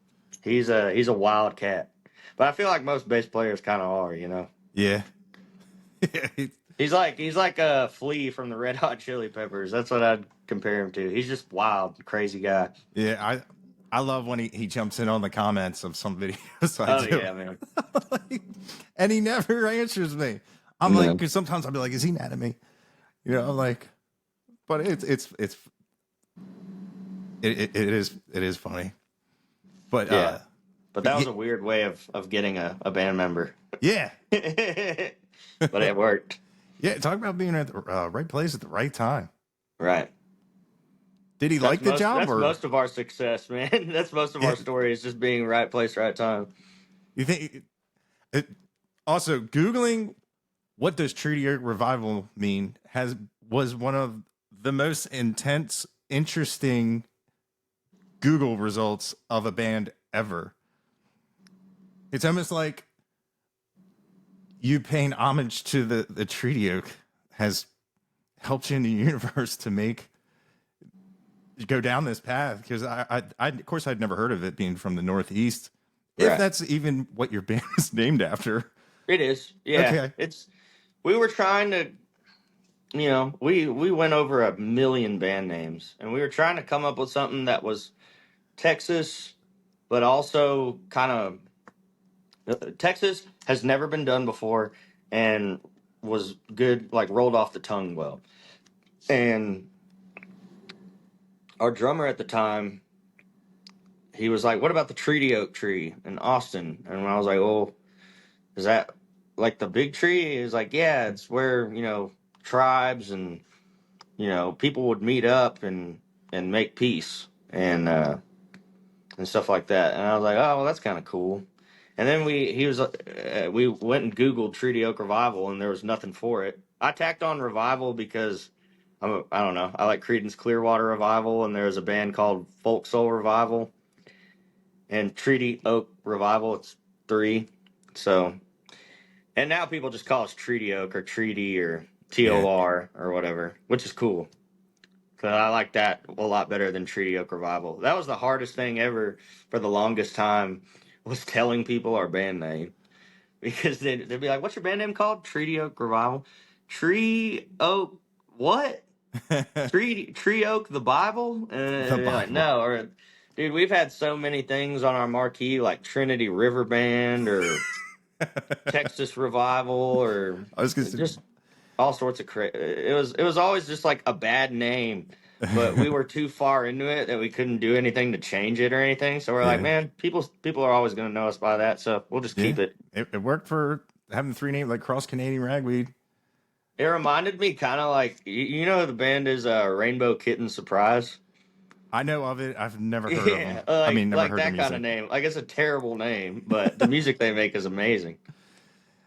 He's a wild cat. But I feel like most bass players kind of are, you know. Yeah. He's like a Flea from the Red Hot Chili Peppers. That's what I'd compare him to. He's just wild, crazy guy. Yeah, I love when he jumps in on the comments of some videos I do. Yeah, man. And he never answers me. I'm like, because sometimes I'll be like, is he mad at me? You know, I'm like, but it is funny. But Yeah. But that was a weird way of getting a band member. yeah. But it worked. Yeah, talk about being at the right place at the right time. Right. Did he like the job? That's or most of our success, man. That's most of our story is just being right place, right time. you think also Googling what does Treaty Oak Revival mean was one of the most intense, interesting Google results of a band ever. It's almost like you paying homage to the Treaty Oak has helped you in the universe to go down this path, because I of course I'd never heard of it being from the Northeast. Right. If that's even what your band is named after. It is. Yeah. Okay. We were trying to, you know, we went over 1 million band names, and we were trying to come up with something that was Texas, but also kind of Texas has never been done before and was good, like rolled off the tongue well. And our drummer at the time, he was like, what about the Treaty Oak tree in Austin? And I was like, oh, is that like the big tree? He was like, yeah, it's where, you know, tribes and, you know, people would meet up and make peace and stuff like that. And I was like, oh, well, that's kind of cool. And then we went and Googled Treaty Oak Revival, and there was nothing for it. I tacked on Revival because I don't know. I like Creedence Clearwater Revival, and there's a band called Folk Soul Revival, and Treaty Oak Revival. It's 3. So, and now people just call us Treaty Oak or Treaty or TOR or whatever, which is cool. Because I like that a lot better than Treaty Oak Revival. That was the hardest thing ever for the longest time, was telling people our band name. Because they'd be like, what's your band name called? Treaty Oak Revival. Tree Oak what? Tree Oak the Bible? The Bible. Like, no. Or, dude, we've had so many things on our marquee, like Trinity River Band or Texas Revival, or I was gonna say, just all sorts of it was always just like a bad name, but we were too far into it that we couldn't do anything to change it or anything. So we're like, Yeah. man, people are always going to know us by that, so we'll just Yeah. keep it. It worked for having 3 names like Cross Canadian Ragweed. It reminded me kind of like you know the band is Rainbow Kitten Surprise. I know of it. I've never heard of Yeah, them. I mean, never like heard the that kind of music. name. Like it's a terrible name, but the music they make is amazing.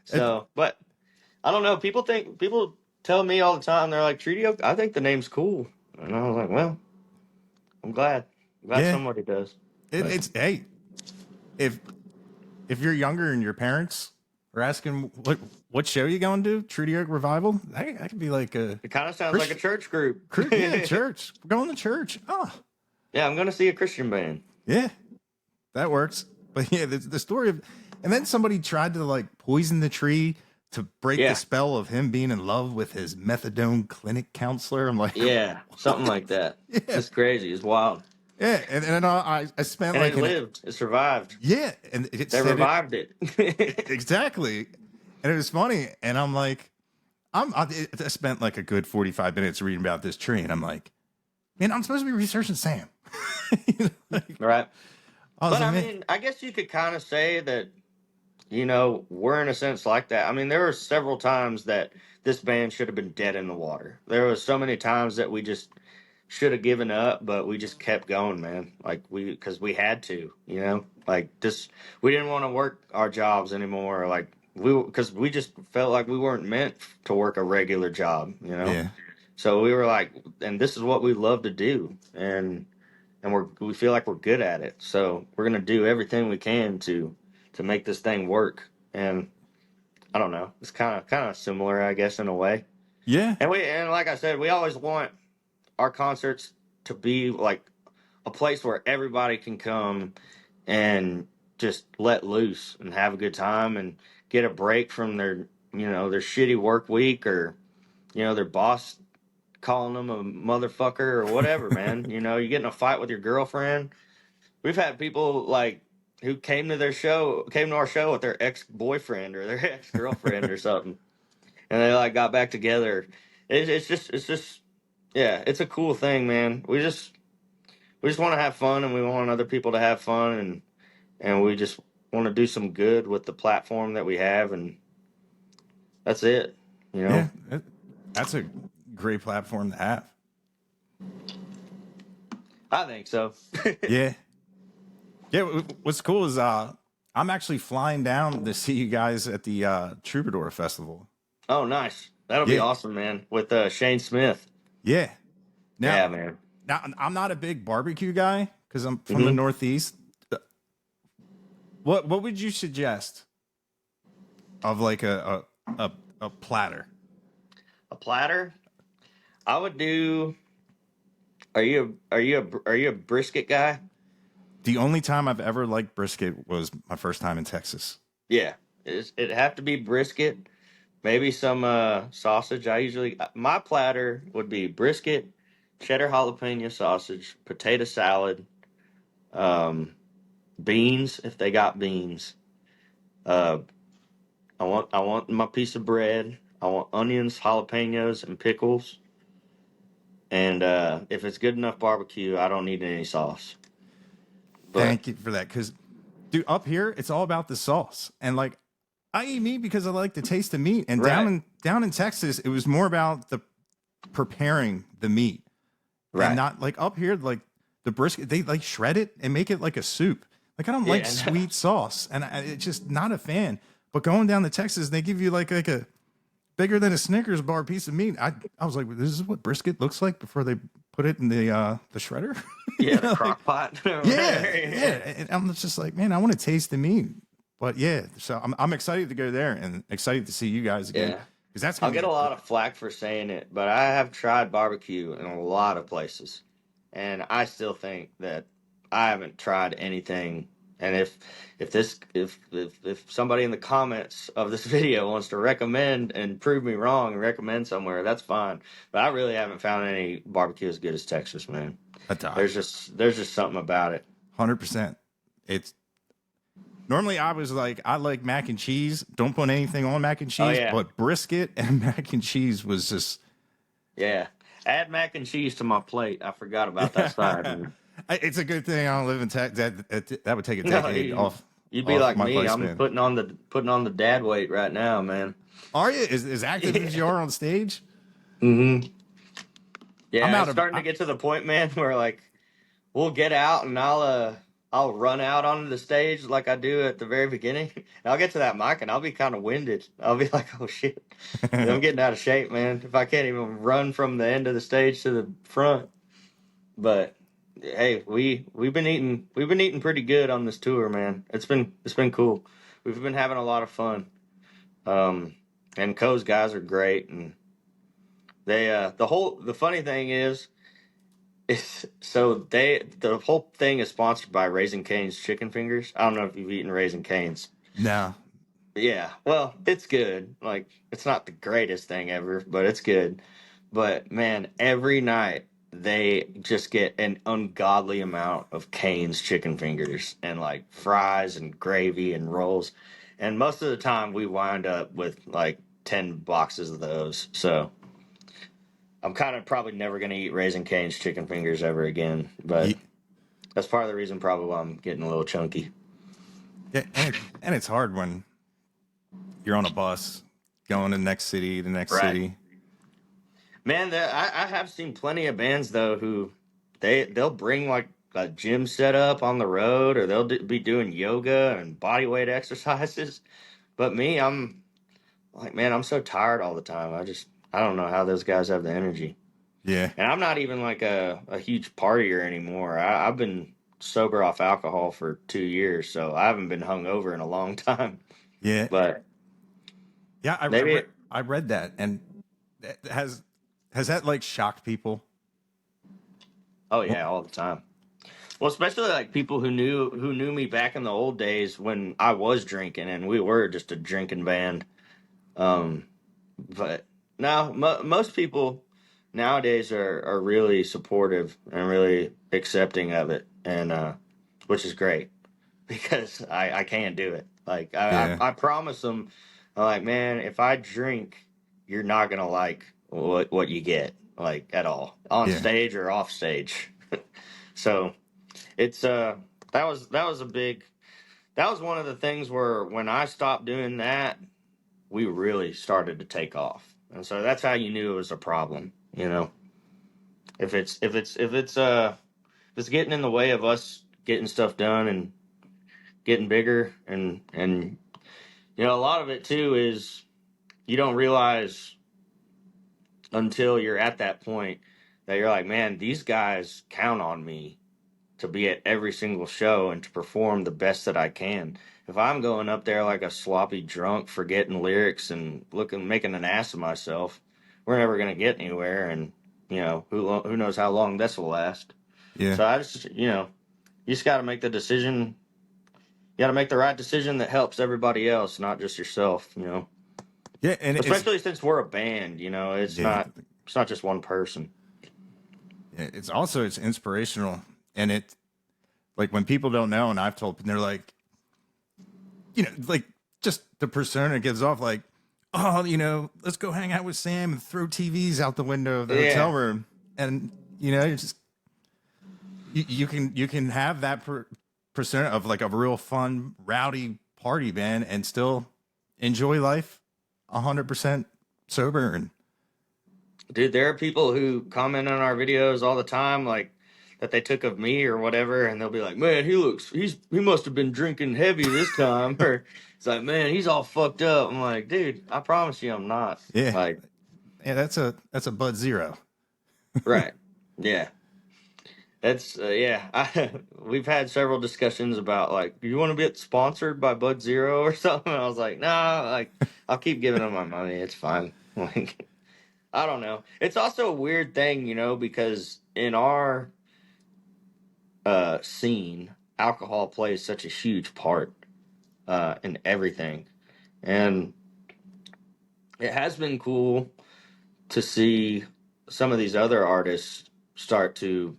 It, So, but I don't know. People tell me all the time. They're like, Treaty, I think the name's cool, and I was like, well, I'm glad. I'm glad yeah. somebody does. But It's hey, if you're younger and your parents are asking what show you going to, Trudy Oak Revival, that could be like a it kind of sounds like a church group. yeah, church. We're going to church. Oh, Yeah, I'm gonna see a Christian band. yeah, that works. But yeah, the story of, and then somebody tried to like poison the tree to break the Yeah, spell of him being in love with his methadone clinic counselor. I'm like, yeah, something like that. yeah, It's crazy. It's wild. yeah, and I spent And like it lived. It survived. yeah, and it They said it revived it. exactly, and it was funny, and I'm like, I spent like a good 45 minutes reading about this tree, and I'm like, man, I'm supposed to be researching Sam. You know, like, Right. I was But I like, man, mean, I guess you could kind of say that, we're in a sense like that. I mean, there were several times that this band should have been dead in the water. There was so many times that we just should have given up, but we just kept going, man. Like because we had to, like this, we didn't want to work our jobs anymore. Like because we just felt like we weren't meant to work a regular job, yeah, So we were like, and this is what we love to do. And we feel like we're good at it. So we're gonna do everything we can to make this thing work. And I don't know, it's kind of similar, I guess, in a way. yeah, And like I said, we always want our concerts to be like a place where everybody can come and just let loose and have a good time and get a break from their shitty work week or their boss calling them a motherfucker or whatever, man. You get in a fight with your girlfriend. We've had people like who came to our show with their ex-boyfriend or their ex-girlfriend or something, and they like got back together. It's just yeah, it's a cool thing, man. We just want to have fun, and we want other people to have fun, and we just want to do some good with the platform that we have, and that's it. You know, yeah. That's a great platform to have. I think so. Yeah, yeah. What's cool is I'm actually flying down to see you guys at the Troubadour Festival. Oh, nice. That'll be Yeah, awesome, man. With Shane Smith. yeah. Yeah, Now, man. now I'm not a big barbecue guy because I'm from the Hmm. Northeast. What would you suggest of like a platter? A platter. I would do. Are you a brisket guy? The only time I've ever liked brisket was my first time in Texas. Yeah. It'd have to be brisket. Maybe some sausage. My platter would be brisket, cheddar jalapeno sausage, potato salad, um, beans if they got beans. Uh, I want my piece of bread. I want onions, jalapenos, and pickles. And if it's good enough barbecue, I don't need any sauce. But Thank you for that. Because, dude, up here it's all about the sauce, and like I eat meat because I like the taste of meat. And right, down in Texas, it was more about the preparing the meat, and right, not like up here, like the brisket. They like shred it and make it like a soup. Like I don't like yeah, no, sweet sauce, and it's just not a fan. But going down to Texas, they give you like a bigger than a Snickers bar piece of meat. I was like, this is what brisket looks like before they put it in the shredder. yeah, You the know, like, crock pot. yeah, yeah. And I'm just like, man, I want to taste the meat. But yeah, so I'm excited to go there and excited to see you guys again Yeah. because that's I'll gonna get be a lot of flack for saying it, but I have tried barbecue in a lot of places, and I still think that I haven't tried anything. And if somebody in the comments of this video wants to recommend and prove me wrong and recommend somewhere, that's fine. But I really haven't found any barbecue as good as Texas, man. a die There's just something about it. 100%. It's Normally, I was like, I like mac and cheese. Don't put anything on mac and Oh cheese, yeah, but brisket and mac and cheese was just. yeah. Add mac and cheese to my plate. I forgot about that side. It's a good thing I don't live in Texas. That would take a No, decade you'd be off like my me. I'm lifespan. putting on the dad weight right now, man. Are you as active as you are on stage? Mm-hmm. I'm Yeah, out it's of. starting to get to the point, man, where like we'll get out and I'll run out onto the stage like I do at the very beginning. And I'll get to that mic and I'll be kind of winded. I'll be like, oh shit, I'm getting out of shape, man. If I can't even run from the end of the stage to the front. But hey, we've been eating pretty good on this tour, man. It's been cool. We've been having a lot of fun. And Co's guys are great, and they the funny thing is the whole thing is sponsored by Raising Cane's Chicken Fingers. I don't know if you've eaten Raising Cane's. No. Yeah, well, it's good. Like it's not the greatest thing ever, but it's good. But man, every night they just get an ungodly amount of Cane's chicken fingers and like fries and gravy and rolls. And most of the time we wind up with like 10 boxes of those. So I'm kind of probably never going to eat Raising Cane's chicken fingers ever again. But Ye- that's part of the reason probably why I'm getting a little chunky. Yeah, and it's hard when you're on a bus going to the next city, the next Right. city. Man, I have seen plenty of bands though who they'll bring like a gym setup on the road, or they'll be doing yoga and body weight exercises. But me, I'm like, man, I'm so tired all the time. I don't know how those guys have the energy. Yeah, And I'm not even like a huge partier anymore. I've been sober off alcohol for 2 years, so I haven't been hungover in a long time. yeah, But yeah. maybe, I read that, and has that like shocked people? oh Well, yeah, all the time. Well, especially like people who knew me back in the old days when I was drinking and we were just a drinking band. Um, but now most people nowadays are really supportive and really accepting of it, and which is great because I can't do it. Like yeah, I promise them, I'm like, man, if I drink, you're not gonna like what you get like at all on yeah, stage or off stage. So it's that was one of the things where when I stopped doing that, we really started to take off. And so that's how you knew it was a problem, you know. If it's getting in the way of us getting stuff done and getting bigger, and a lot of it too is you don't realize until you're at that point that you're like, man, these guys count on me to be at every single show and to perform the best that I can. If I'm going up there like a sloppy drunk, forgetting lyrics and making an ass of myself, we're never going to get anywhere. And who knows how long this will last. yeah, So I just, you just got to make the decision. You got to make the right decision that helps everybody else, not just yourself. yeah. And Especially since we're a band. yeah, It's not just one person. it's inspirational, and it like when people don't know, and I've told, and they're like, like just the persona gives off like, oh, let's go hang out with Sam and throw TVs out the window of the hotel Yeah. room, and you just you can have that persona of like a real fun, rowdy party band and still enjoy life 100% sober and Dude, there are people who comment on our videos all the time, like that they took of me or whatever, and they'll be like, "Man, he must have been drinking heavy this time," or it's like, "Man, he's all fucked up." I'm like, "Dude, I promise you, I'm not." yeah, Like, yeah, that's a Bud Zero. right? Yeah, that's yeah. We've had several discussions about like, do you want to get sponsored by Bud Zero or something? I was like, nah, like I'll keep giving them my money. It's fine. Like, I don't know. It's also a weird thing, because in our scene, alcohol plays such a huge part in everything, and it has been cool to see some of these other artists start to,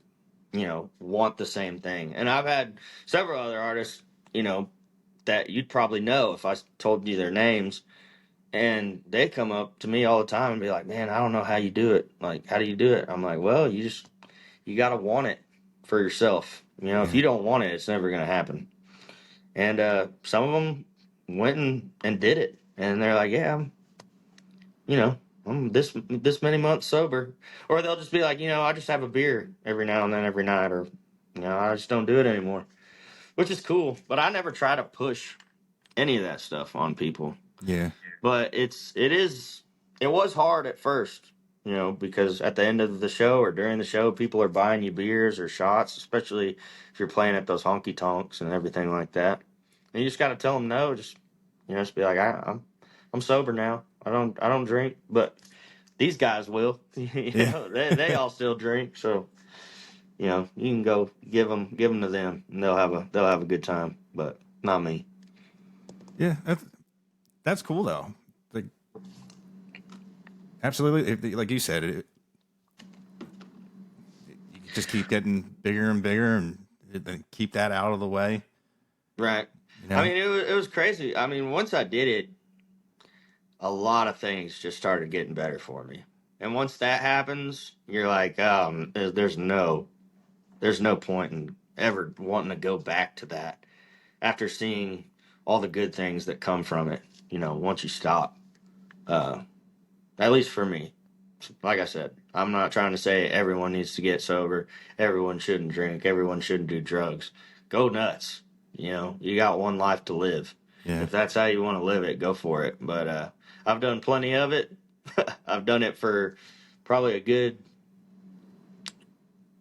want the same thing. And I've had several other artists, that you'd probably know if I told you their names. And they come up to me all the time and be like, man, I don't know how you do it. Like, how do you do it? I'm like, well, you got to want it for yourself. You know, if Yeah. you don't want it, it's never going to happen. And some of them went and did it. And they're like, yeah, you know, I'm this many months sober. Or they'll just be like, you know, I just have a beer every now and then, every night. Or, you know, I just don't do it anymore, which is cool. But I never try to push any of that stuff on people. Yeah. But it was hard at first, you know, because at the end of the show or during the show, people are buying you beers or shots, especially if you're playing at those honky tonks and everything like that. And you just got to tell them no. Just, you know, just be like, I'm sober now. I don't drink, but these guys will. You Yeah. know, they all still drink, so you know, you can go give them to them, and they'll have a good time, but not me. Yeah. That's cool though. Like, absolutely. Like you said, you just keep getting bigger and bigger, and then keep that out of the way. Right. You I know. mean, it was crazy. I mean, once I did it, a lot of things just started getting better for me. And once that happens, you're like, there's no point in ever wanting to go back to that after seeing all the good things that come from it. You know, once you stop, uh, at least for me. Like I said, I'm not trying to say everyone needs to get sober, everyone shouldn't drink, everyone shouldn't do drugs. Go nuts. You know, you got one life to live. Yeah. If that's how you want to live it, go for it. But I've done plenty of it. I've done it for probably a good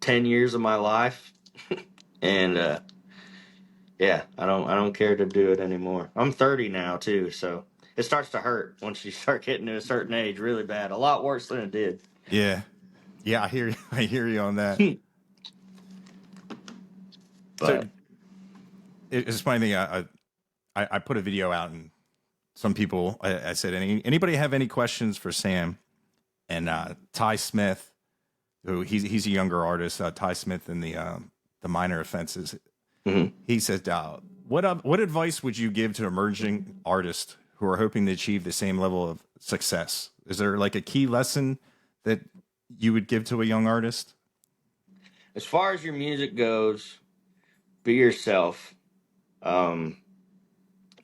10 years of my life. And yeah, I don't care to do it anymore. I'm 30 now too, so it starts to hurt once you start getting to a certain age really bad. A lot worse than it did. Yeah. Yeah. I hear you. I hear you on that. So But it's a funny thing. I put a video out, and some people, I said, anybody have any questions for Sam? And Ty Smith, who he's a younger artist, Ty Smith in the Minor Offenses. mhm. He said, what advice would you give to emerging artists who are hoping to achieve the same level of success? Is there like a key lesson that you would give to a young artist? As far as your music goes, be yourself. Um,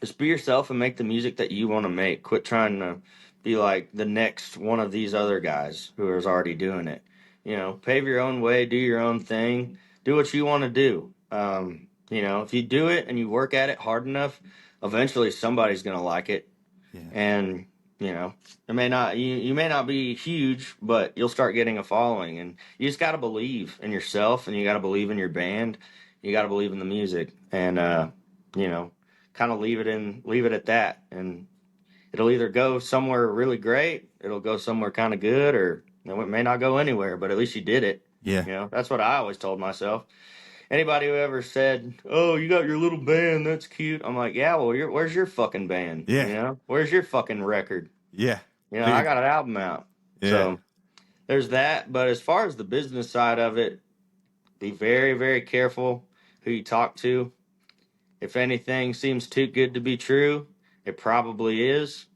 just be yourself and make the music that you want to make. Quit trying to be like the next one of these other guys who is already doing it. You know, pave your own way, do your own thing, do what you want to do. You know, if you do it and you work at it hard enough, eventually somebody's gonna like it. Yeah. And you know, you may not be huge, but you'll start getting a following. And you just got to believe in yourself, and you got to believe in your band. You got to believe in the music, and you know, kind of leave it at that. And it'll either go somewhere really great, it'll go somewhere kind of good, or you know, it may not go anywhere. But at least you did it. Yeah. You know, that's what I always told myself. Anybody who ever said, "Oh, you got your little band, that's cute," I'm like, "Yeah, well, where's your fucking band? Yeah. You know, where's your fucking record? Yeah. You know, I Dude. got an album out." Yeah. So there's that. But as far as the business side of it, be very, very careful who you talk to. If anything seems too good to be true, it probably is.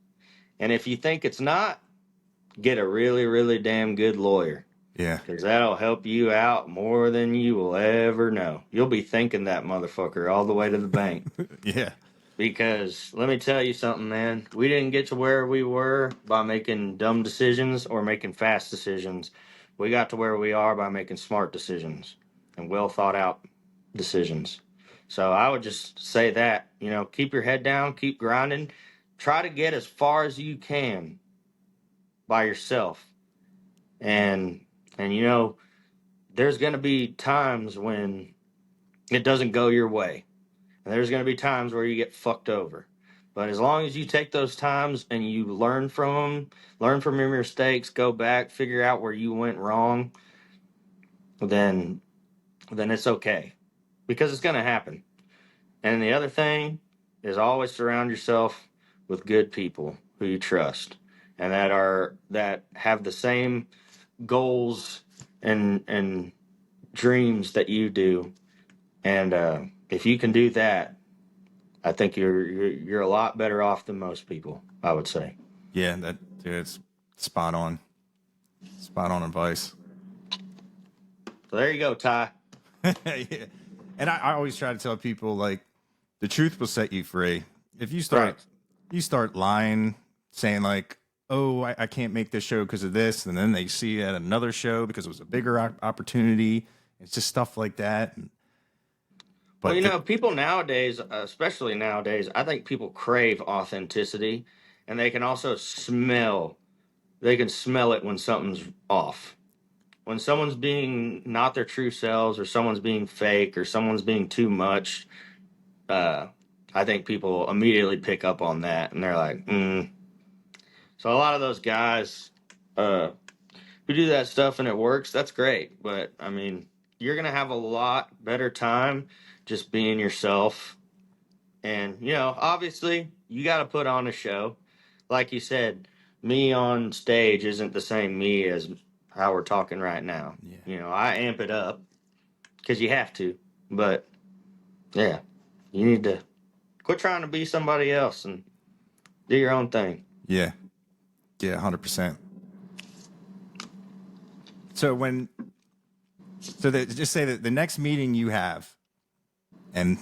And if you think it's not, get a really, really damn good lawyer. Yeah. Because that'll help you out more than you will ever know. You'll be thinking that motherfucker all the way to the bank. Yeah. Because let me tell you something, man. We didn't get to where we were by making dumb decisions or making fast decisions. We got to where we are by making smart decisions and well thought out decisions. So I would just say that, you know, keep your head down, keep grinding, try to get as far as you can by yourself. And you know, there's going to be times when it doesn't go your way. And there's going to be times where you get fucked over. But as long as you take those times and you learn from them, learn from your mistakes, go back, figure out where you went wrong, then it's okay. Because it's going to happen. And the other thing is always surround yourself with good people who you trust and that have the same goals and dreams that you do. And if you can do that, I think you're a lot better off than most people, I would say. Yeah, dude, it's spot on. Spot on advice. So there you go, Ty. Yeah. And I always try to tell people like the truth will set you free. If Right. you start lying, saying like, "Oh, I can't make this show because of this," and then they see it at another show because it was a bigger opportunity. It's just stuff like that. Well, But people nowadays, especially nowadays, I think people crave authenticity, and they can also smell. They can smell it when something's off. When someone's being not their true selves, or someone's being fake, or someone's being too much, uh, I think people immediately pick up on that, and they're like, mm. So a lot of those guys uh, who do that stuff and it works, that's great. But I mean, you're gonna have a lot better time just being yourself. And obviously, you got to put on a show. Like you said, me on stage isn't the same me as how we're talking right now. yeah, I amp it up because you have to. But yeah, you need to quit trying to be somebody else and do your own thing. yeah, yeah, 100%. So just say that the next meeting you have, and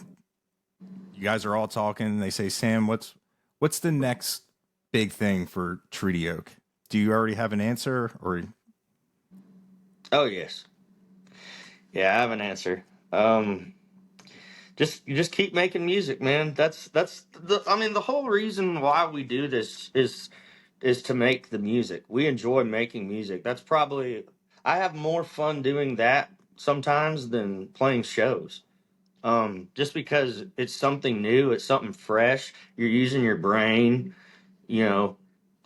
you guys are all talking, and they say, "Sam, what's the next big thing for Treaty Oak?" Do you already have an answer, or Oh yes, yeah, I have an answer. Just keep making music, man. That's the whole reason why we do this is to make the music. We enjoy making music. That's probably I have more fun doing that sometimes than playing shows. Just because it's something new, it's something fresh. You're using your brain, you know,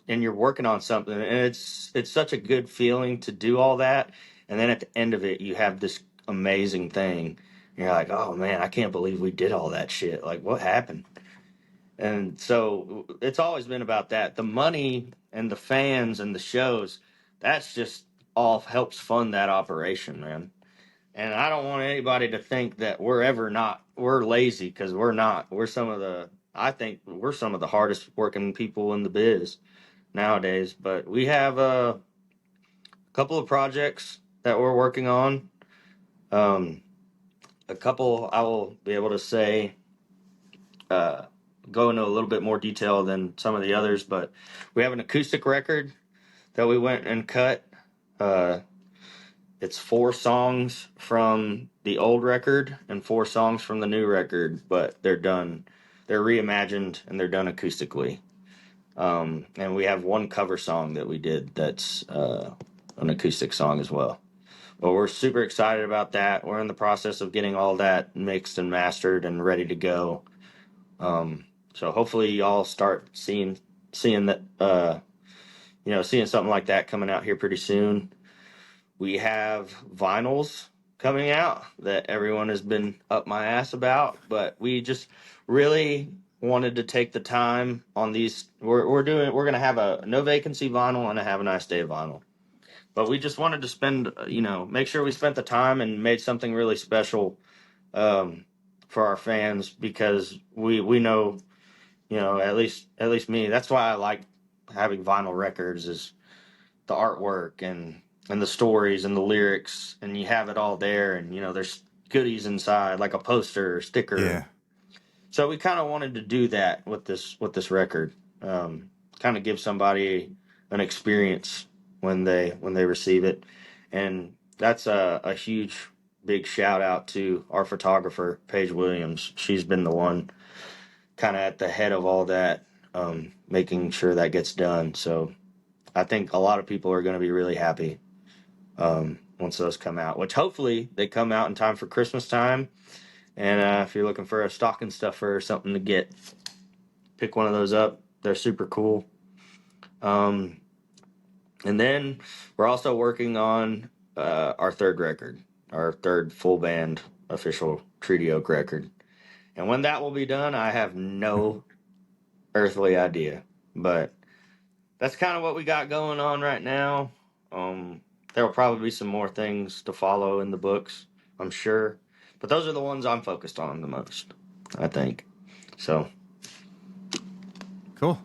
and you're working on something, and it's such a good feeling to do all that. And then at the end of it, you have this amazing thing. You're like, oh man, I can't believe we did all that shit. Like, what happened? And so it's always been about that. The money and the fans and the shows, that's just all helps fund that operation, man. And I don't want anybody to think that we're lazy, because we're not. I think we're some of the hardest working people in the biz nowadays. But we have a couple of projects that we're working on. Um, a couple I will be able to say, uh, go into a little bit more detail than some of the others, but we have an acoustic record that we went and cut. Uh, it's 4 songs from the old record and 4 songs from the new record, but they're reimagined and they're done acoustically. And we have one cover song that we did that's an acoustic song as well. But we're super excited about that. We're in the process of getting all that mixed and mastered and ready to go. So hopefully y'all start seeing that seeing something like that coming out here pretty soon. We have vinyls coming out that everyone has been up my ass about, but we just really wanted to take the time on these. We're gonna have a no vacancy vinyl and a have a nice day vinyl. But we just wanted to spend, make sure we spent the time and made something really special for our fans, because we know, at least me. That's why I like having vinyl records, is the artwork and the stories and the lyrics, and you have it all there, and there's goodies inside like a poster or sticker. yeah, So we kind of wanted to do that with this record, kind of give somebody an experience when they receive it. And that's a huge big shout out to our photographer Paige Williams. She's been the one kind of at the head of all that, making sure that gets done. So I think a lot of people are going to be really happy once those come out, which hopefully they come out in time for Christmas time. And if you're looking for a stocking stuffer or something to get, pick one of those up. They're super cool. Um, and then we're also working on our third record, our third full band official Treaty Oak record. And when that will be done, I have no earthly idea. But that's kind of what we got going on right now. There will probably be some more things to follow in the books, I'm sure. But those are the ones I'm focused on the most, I think. So Cool.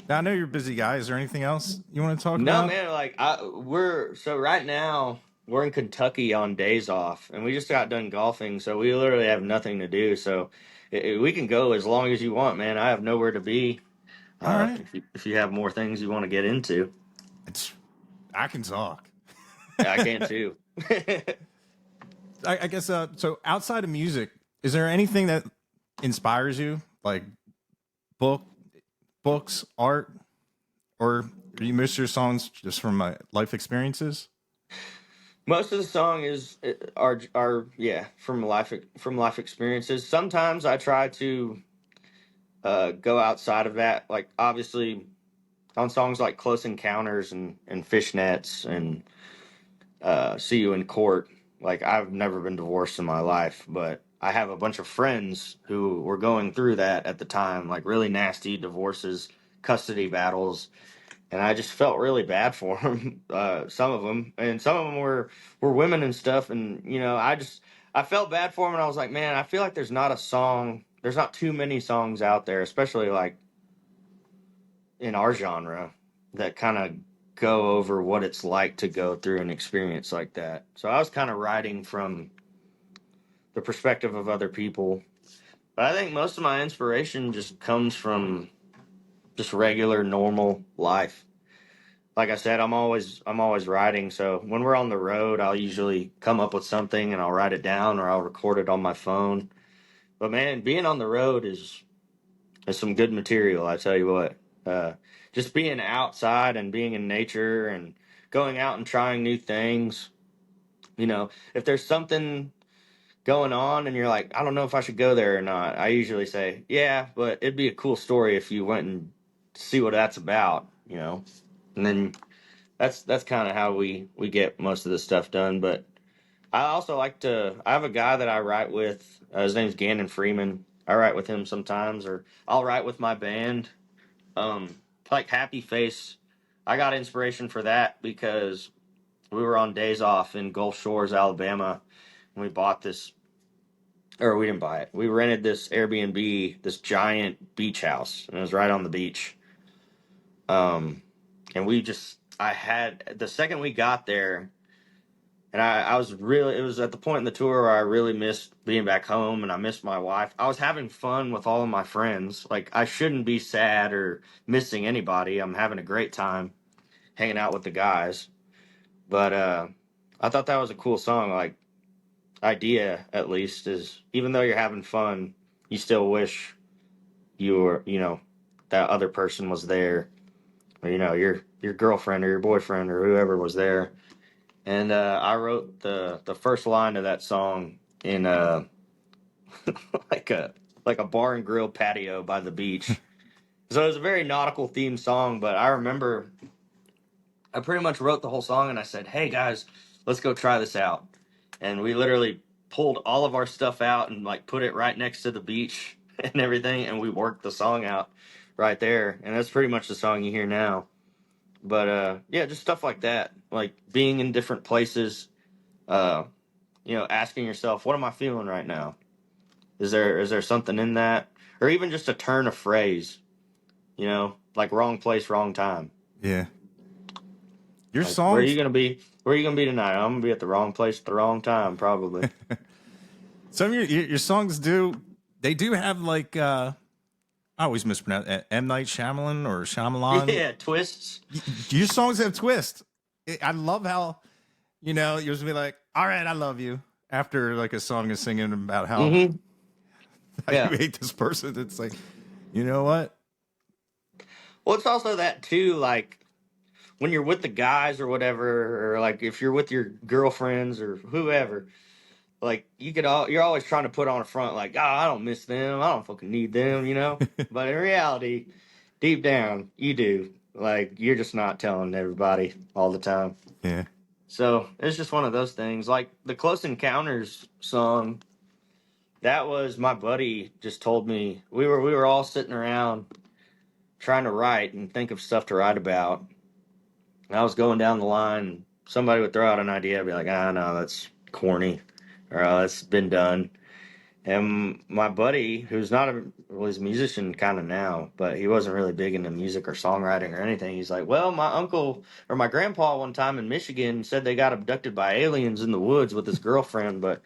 Now, I know you're a busy guy. Is there anything else you want to talk no, about? man, like we're so right now we're in Kentucky on days off, and we just got done golfing, so we literally have nothing to do. So we can go as long as you want, man. I have nowhere to be. All right. If you have more things you want to get into, It's I can talk. I can too. I guess so outside of music, is there anything that inspires you? Like book books, art, or do you miss your songs just from life experiences? Most of the song is are yeah from life experiences. Sometimes I try to go outside of that. Like obviously on songs like Close Encounters and Fishnets and See You in Court. Like I've never been divorced in my life, but I have a bunch of friends who were going through that at the time, like really nasty divorces, custody battles, and I just felt really bad for them. Some of them, and some of them were women and stuff, and I felt bad for them, and I was like, man, I feel like there's not too many songs out there, especially like in our genre, that kind of go over what it's like to go through an experience like that. So I was kind of writing from the perspective of other people, but I think most of my inspiration just comes from just regular normal life. Like I said, I'm always writing. So when we're on the road, I'll usually come up with something and I'll write it down or I'll record it on my phone. But man, being on the road is some good material. I tell you what, just being outside and being in nature and going out and trying new things. If there's something going on and you're like, I don't know if I should go there or not. I usually say, yeah, but it'd be a cool story if you went and see what that's about. And then that's kind of how we get most of the stuff done. But I also like to. I have a guy that I write with. His name's Gannon Freeman. I write with him sometimes, or I'll write with my band. Like Happy Face, I got inspiration for that because we were on days off in Gulf Shores, Alabama, and we bought this. Or we didn't buy it. We rented this Airbnb, this giant beach house, and it was right on the beach. Um, and I had the second we got there, and I was really, it was at the point in the tour where I really missed being back home and I missed my wife. I was having fun with all of my friends. Like, I shouldn't be sad or missing anybody. I'm having a great time hanging out with the guys. But I thought that was a cool song. Like, idea, at least, is even though you're having fun, you still wish you were, that other person was there. Or, your girlfriend or your boyfriend or whoever was there. And I wrote the first line of that song in like a bar and grill patio by the beach. So it was a very nautical themed song, but I remember I pretty much wrote the whole song and I said, "Hey guys, let's go try this out." And we literally pulled all of our stuff out and like put it right next to the beach and everything, and we worked the song out right there. And that's pretty much the song you hear now. But yeah, just stuff like that, like being in different places. Uh, asking yourself, what am I feeling right now? Is there something in that, or even just a turn of phrase? Like wrong place, wrong time. Yeah. Your Like where are you songs, gonna be? Where are you gonna be tonight? I'm gonna be at the wrong place at the wrong time, probably. some of your songs they do have like I always mispronounce M Night Shyamalan or Shyamalan. Yeah, twists. Your songs have twists. I love how you're just be like, all right, I love you after like a song is singing about how, Hmm. how Yeah. you hate this person. It's like, you know what? Well, it's also that too. Like when you're with the guys or whatever, or like if you're with your girlfriends or whoever, like you're always trying to put on a front like, oh, I don't miss them, I don't fucking need them. But in reality, deep down you do. Like you're just not telling everybody all the time. Yeah. So it's just one of those things. Like the Close Encounters song, that was my buddy just told me. We were all sitting around trying to write and think of stuff to write about, and I was going down the line, somebody would throw out an idea, I'd be like, ah, no, that's corny, or oh, that's been done. And my buddy, who's not a well, he's a musician kind of now, but he wasn't really big into music or songwriting or anything. He's like, well, my uncle or my grandpa one time in Michigan said they got abducted by aliens in the woods with his girlfriend, but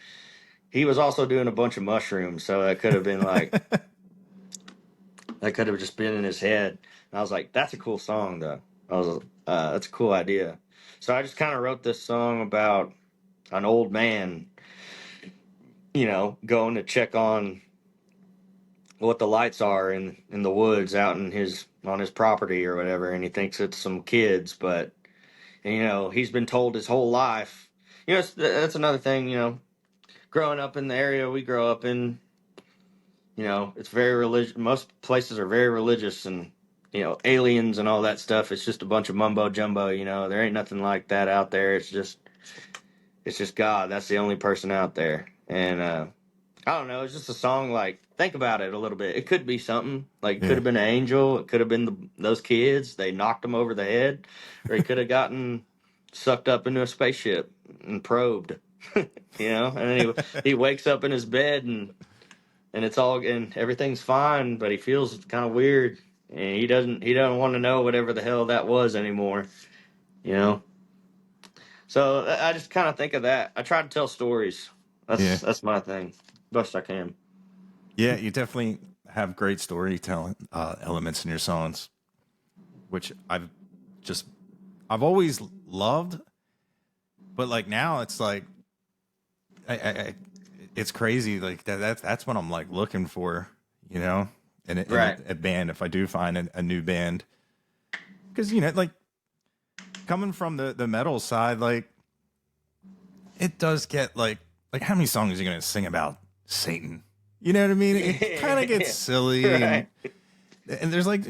he was also doing a bunch of mushrooms, so that could have been like that could have just been in his head. And I was like, that's a cool song, though. That's a cool idea. So I just kind of wrote this song about an old man, going to check on what the lights are in the woods out in his on his property or whatever, and he thinks it's some kids, but he's been told his whole life. That's another thing. Growing up in the area we grow up in, it's very religious. Most places are very religious, and aliens and all that stuff. It's just a bunch of mumbo jumbo. There ain't nothing like that out there. It's just God. That's the only person out there, and I don't know. It's just a song. Like, think about it a little bit. It could be something. Like, it could Yeah. have been an angel. It could have been those kids. They knocked them over the head, or he could have gotten sucked up into a spaceship and probed. And then he wakes up in his bed and it's all and everything's fine, but he feels kind of weird, and he doesn't want to know whatever the hell that was anymore. You know. So I just kind of think of that. I try to tell stories. Yeah. That's my thing, best I can. Yeah, you definitely have great storytelling elements in your songs, which just I've always loved, but like now it's like I it's crazy. Like that's what I'm like looking for, Right. a band if I do find a new band, because like coming from the metal side, like it does get like how many songs are you gonna sing about Satan? You know what I mean? It kind of gets silly, and Right. there's like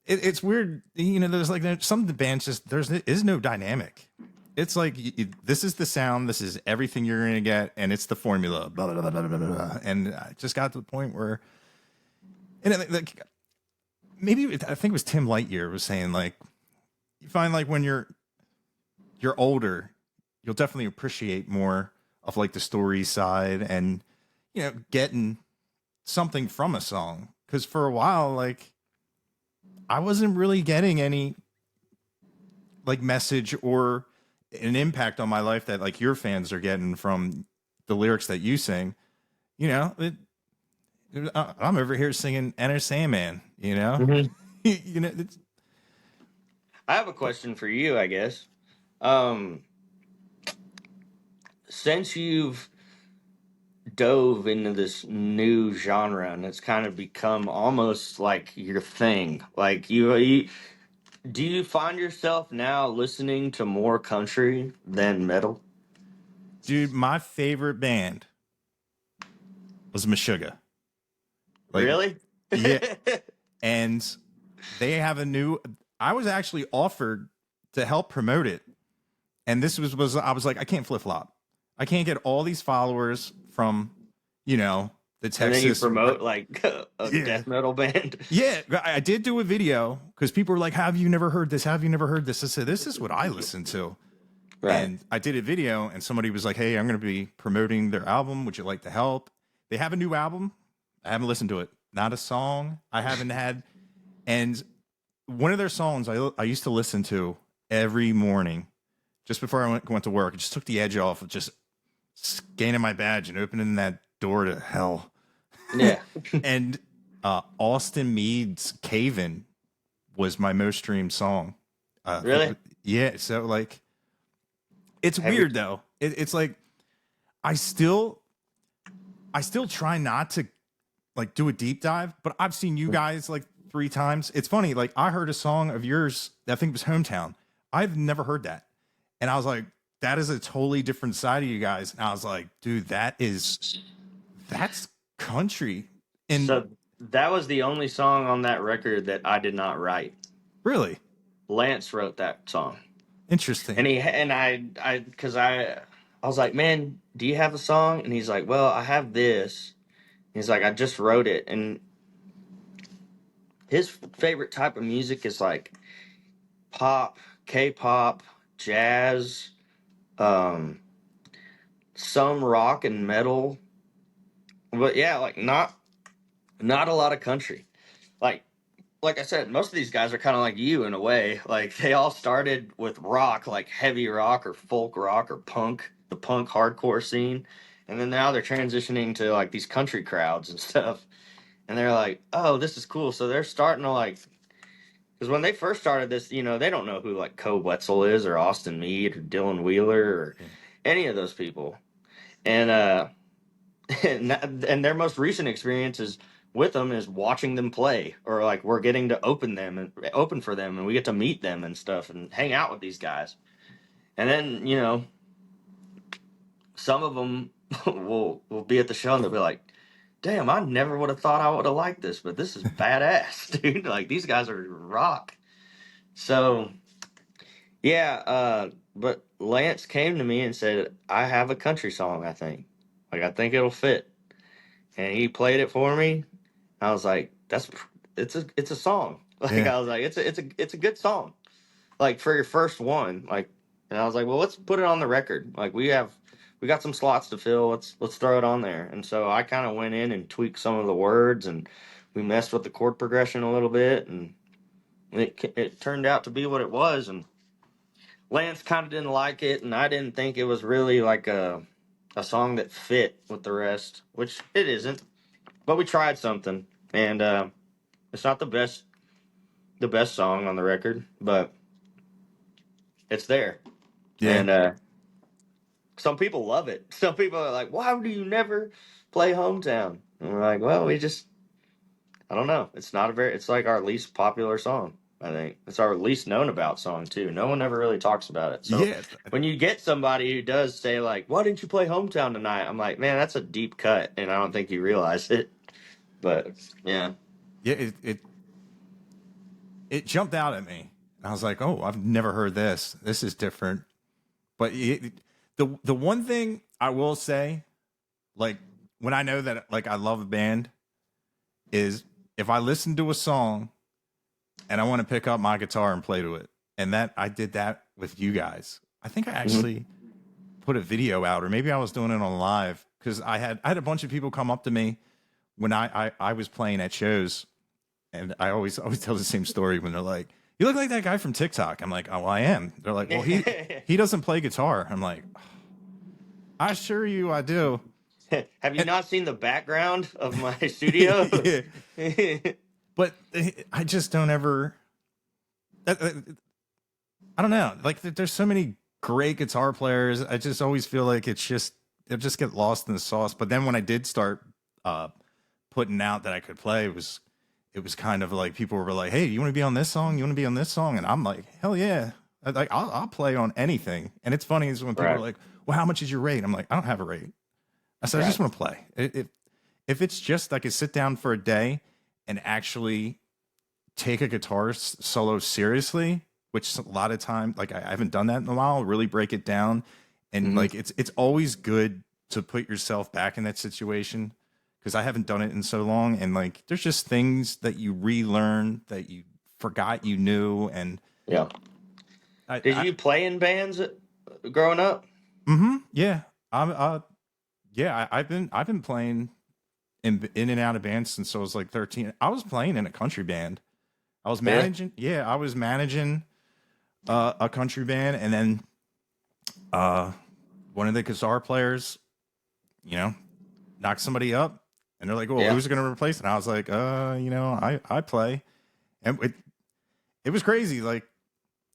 it's weird. There's some of the bands just there is no dynamic. It's like this is the sound, this is everything you're gonna get, and it's the formula. Blah, blah, blah, blah, blah, blah. And I just got to the point where, and like maybe I think it was Tim Lightyear was saying like you find like when you're older, you'll definitely appreciate more of like the story side and getting something from a song. Because for a while, like I wasn't really getting any like message or an impact on my life that like your fans are getting from the lyrics that you sing. I'm over here singing Enter Sandman. Mhm. It's, I have a question for you, I guess. Um, since you've dove into this new genre and it's kind of become almost like your thing, like you do you find yourself now listening to more country than metal? dude, my favorite band was Meshuggah. Like, Really? yeah, and they have a new. I was actually offered to help promote it, and this was I was like, I can't flip flop. I can't get all these followers from, the And then you Texas. promote like a Yeah, death metal band. yeah. I did do a video because people were like, "Have you never heard this? Have you never heard this?" I said, "This is what I listen to." Right. And I did a video, and somebody was like, "Hey, I'm going to be promoting their album. Would you like to help?" They have a new album. I haven't listened to it. Not a song I haven't had. And one of their songs I used to listen to every morning just before I went to work. It just took the edge off of just scanning my badge and opening that door to hell. Yeah. And Austin Mead's "Cave-In" was my most streamed song. I think, Really? yeah. So like, it's Have you weird though. It's like I still try not to like do a deep dive, but I've seen you guys like 3 times. It's funny. Like I heard a song of yours. I think it was "Hometown." I've never heard that, and I was like, that is a totally different side of you guys. And I was like, dude, that's country. And so that was the only song on that record that I did not write. really Lance wrote that song. interesting. And because I was like, man, do you have a song? And he's like, well, I have this. He's like, I just wrote it. And his favorite type of music is like pop, K-pop, jazz, um, some rock and metal. but yeah, like not a lot of country. Like like I said, most of these guys are kind of like you in a way. Like they all started with rock, like heavy rock or folk rock or punk, the punk hardcore scene, and then now they're transitioning to like these country crowds and stuff. And they're like, "Oh, this is cool." So they're starting to like, because when they first started this, they don't know who like Co Wetzel is or Austin Mead or Dylan Wheeler or Yeah. any of those people. And and their most recent experiences with them is watching them play, or like we're getting to open for them, and we get to meet them and stuff and hang out with these guys. And then some of them will be at the show and they'll be like, "Damn, I never would have thought I would have liked this, but this is badass, dude! Like these guys are rock." So yeah, but Lance came to me and said, "I have a country song. I think it'll fit." And he played it for me. I was like, it's a song. Like Yeah. I was like, it's a good song. Like for your first one, like, and I was like, well, let's put it on the record. Like we got some slots to fill. Let's throw it on there. And so I kind of went in and tweaked some of the words, and we messed with the chord progression a little bit, and it turned out to be what it was. And Lance kind of didn't like it, and I didn't think it was really like a song that fit with the rest, which it isn't. But we tried something, and it's not the best song on the record, but it's there. Yeah. And some people love it. Some people are like, "Why do you never play Hometown?" And we're like, "Well, I don't know. It's like our least popular song. I think it's our least known about song too. No one ever really talks about it. So Yeah. when you get somebody who does say like, "Why didn't you play Hometown tonight?" I'm like, "Man, that's a deep cut, and I don't think you realize it." But yeah, Yeah. It jumped out at me. And I was like, oh, I've never heard this. This is different. But the one thing I will say, like when I know that like I love a band, is if I listen to a song and I want to pick up my guitar and play to it. And that I did that with you guys. I think I hmm actually put a video out, or maybe I was doing it on live, because I had a bunch of people come up to me when I was playing at shows, and I always tell the same story when they're like, "You look like that guy from TikTok." I'm like, "Oh, well, I am." They're like, "Well, he doesn't play guitar." I'm like, "I assure you, I do." Have you And not seen the background of my studio? yeah, but I just don't ever. I don't know. Like, there's so many great guitar players. I just always feel like it just get lost in the sauce. But then when I did start uh, putting out that I could play, it was kind of like people were like, "Hey, you want to be on this song? You want to be on this song?" And I'm like, "Hell yeah!" Like I'll play on anything. And it's funny is when people are Right, like, "Well, how much is your rate?" I'm like, "I don't have a rate." I said, "I just right, want to play. If it's just like I sit down for a day and actually take a guitar solo seriously, which a lot of time, like I haven't done that in a while, really break it down, and hmm like it's always good to put yourself back in that situation, because I haven't done it in so long, and like there's just things that you relearn that you forgot you knew, and yeah. I, Did I you play in bands growing up? yeah, I'm yeah, I've been playing in and out of bands since I was like 13. I was playing in a country band. Really? I was managing a country band, and then uh, one of the guitar players, you know, knocked somebody up, and they're like, "Well, Yeah. who's going to replace it?" And I was like, I play," and it was crazy. Like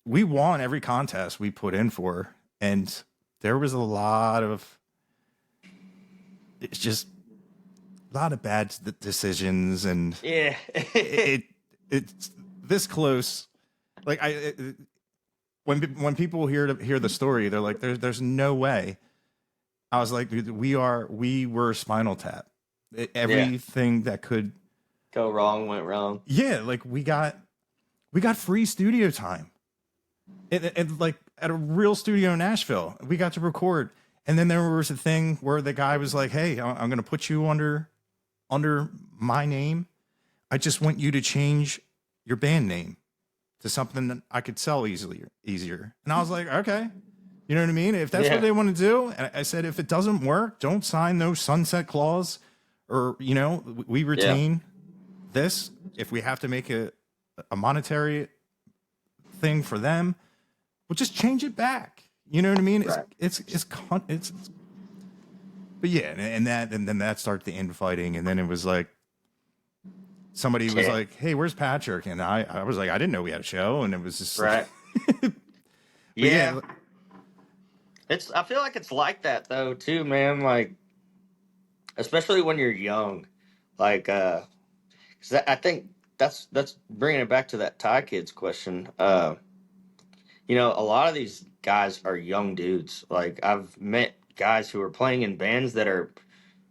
we won every contest we put in for, and there was a lot of it's just a lot of bad decisions, and Yeah. it it's this close. Like when people hear the story, they're like, there's no way. I was like, dude, we were Spinal Tap. Yeah. Everything that could, Go wrong went wrong. yeah, like we got free studio time, and like at a real studio in Nashville, we got to record. And then there was a thing where the guy was like, "Hey, I'm going to put you under my name. I just want you to change your band name to something that I could sell easier." And I was like, "Okay." You know what I mean? If that's what Yeah. they want to do. And I said, if it doesn't work, don't sign no sunset clause or we Yeah. retain this. If we have to make a monetary thing for them, we'll just change it back. You know what I mean? Right. It's but yeah, and then that started the infighting, and then it was like somebody was Yeah. like, "Hey, where's Patrick?" And I was like, "I didn't know we had a show," and it was just Right. but Yeah. yeah, I feel like it's like that though too, man. Like, especially when you're young. Like, 'cause I think that's bringing it back to that Thai kids question. A lot of these guys are young dudes. Like, I've met guys who are playing in bands that are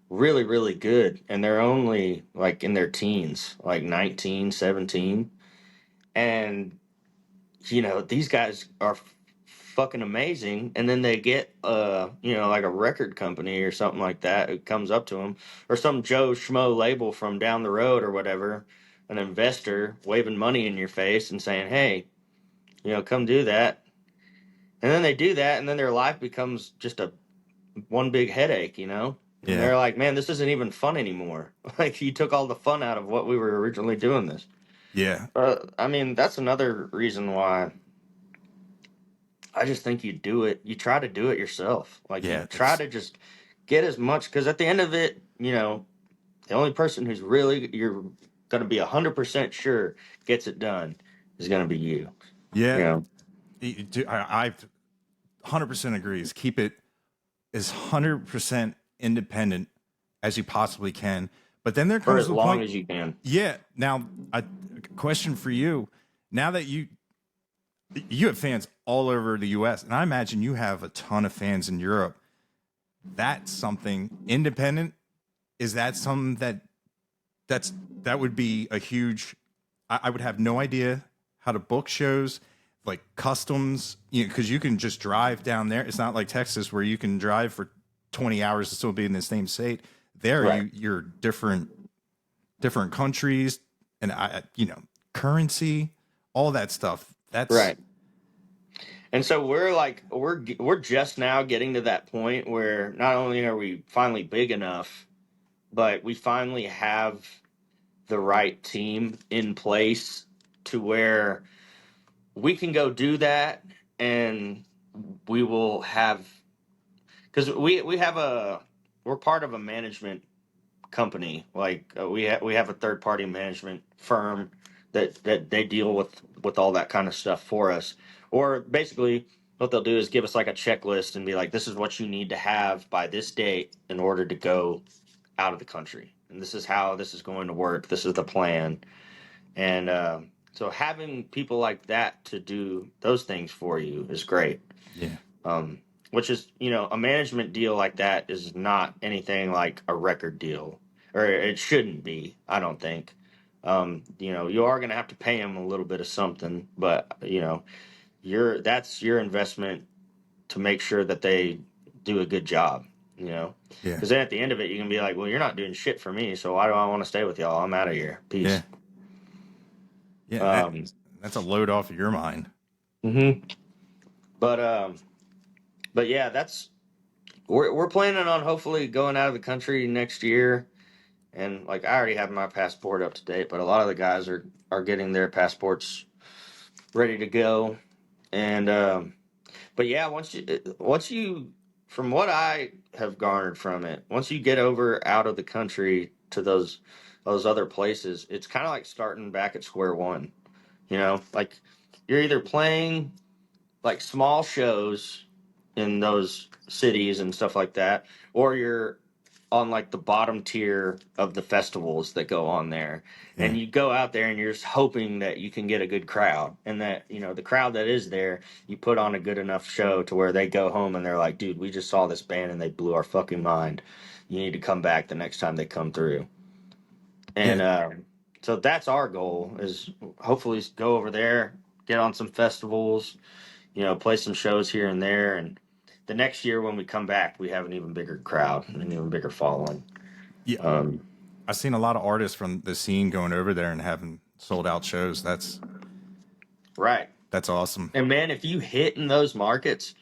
really, really good, and they're only like in their teens, like 19, 17. And, these guys are fucking amazing. And then they get, like a record company or something like that who comes up to them, or some Joe Schmo label from down the road or whatever, an investor waving money in your face and saying, hey, come do that. And then they do that, and then their life becomes just a one big headache, And yeah, they're like, man, this isn't even fun anymore. Like, you took all the fun out of what we were originally doing this. yeah, I mean, that's another reason why I just think you do it. You try to do it yourself. Like, you yeah. try to just get as much, because at the end of it, the only person who's really, you're going to be 100% sure gets it done is going to be you. You Yeah, know? I 100% agrees. Keep it as 100% independent as you possibly can. But then there For comes as the long point. as you can. Yeah. Now, a question for you. Now that you have fans all over the U.S., and I imagine you have a ton of fans in Europe. That's something independent. Is that something that would be a huge? I would have no idea how to book shows, like customs, because you can just drive down there. It's not like Texas where you can drive for 20 hours to still be in the same state. There, Right. you're different countries, and currency, all that stuff. That's Right. And so we're like we're just now getting to that point where not only are we finally big enough, but we finally have the right team in place to where we can go do that, and we will have, because we have we're part of a management company. Like, we have a third party management firm that they deal with all that kind of stuff for us. Or basically, what they'll do is give us like a checklist and be like, this is what you need to have by this date in order to go out of the country, and this is how this is going to work. This is the plan. And so having people like that to do those things for you is great. yeah, Which is, a management deal like that is not anything like a record deal, or it shouldn't be, I don't think. You are going to have to pay them a little bit of something, but, that's your investment to make sure that they do a good job, yeah, because then at the end of it, you can be like, well, you're not doing shit for me, so why do I want to stay with y'all? I'm out of here. yeah, Peace. yeah. Um, That's a load off of your mind. hmm But, yeah, we're planning on hopefully going out of the country next year. And like, I already have my passport up to date, but a lot of the guys are getting their passports ready to go. And but yeah, once you from what I have garnered from it, once you get over out of the country to those other places, it's kind of like starting back at square one. Like, you're either playing like small shows in those cities and stuff like that, or you're on like the bottom tier of the festivals that go on there. And Yeah, you go out there and you're just hoping that you can get a good crowd, and that, the crowd that is there, you put on a good enough show to where they go home and they're like, dude, we just saw this band and they blew our fucking mind. You need to come back the next time they come through. And yeah, so that's our goal, is hopefully go over there, get on some festivals, play some shows here and there. And the next year when we come back, we have an even bigger crowd, an even bigger following. yeah. Um, I've seen a lot of artists from the scene going over there and having sold out shows. right. That's awesome. And man, if you hit in those markets,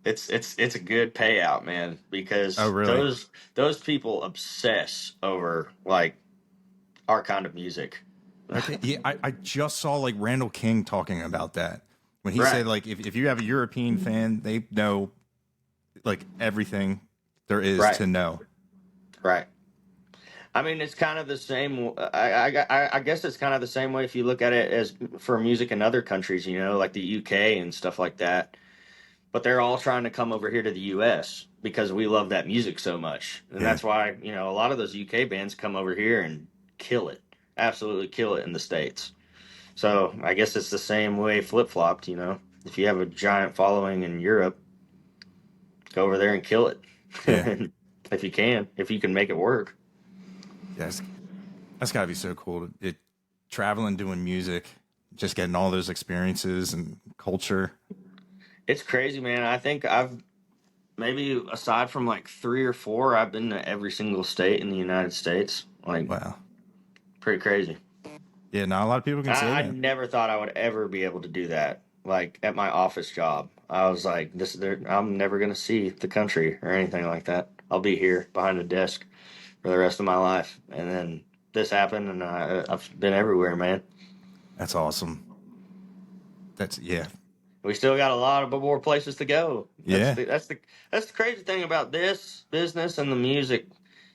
it's a good payout, man, Oh, because really? those people obsess over like our kind of music. Okay. Yeah, I just saw like Randall King talking about that when he Right, said like if you have a European fan, they know like everything there is right, to know. right. I mean, it's kind of the same. I guess it's kind of the same way if you look at it as for music in other countries, you know, like the UK and stuff like that. But they're all trying to come over here to the US because we love that music so much. And Yeah. that's why, you know, a lot of those UK bands come over here and kill it. Absolutely kill it in the States. So I guess it's the same way flip flopped, you know. If you have a giant following in Europe, go over there and kill it. Yeah. If you can make it work. Yes. That's got to be so cool. Traveling, doing music, just getting all those experiences and culture. It's crazy, man. I think I've maybe aside from like three or four, I've been to every single state in the United States. Like Wow. pretty crazy. Yeah, not a lot of people can say I that. never thought I would ever be able to do that. Like at my office job, I was like, I'm never gonna see the country or anything like that. I'll be here behind a desk for the rest of my life. And then this happened, and I've been everywhere, man. That's awesome. That's yeah. We still got a lot of more places to go. Yeah. That's the crazy thing about this business and the music.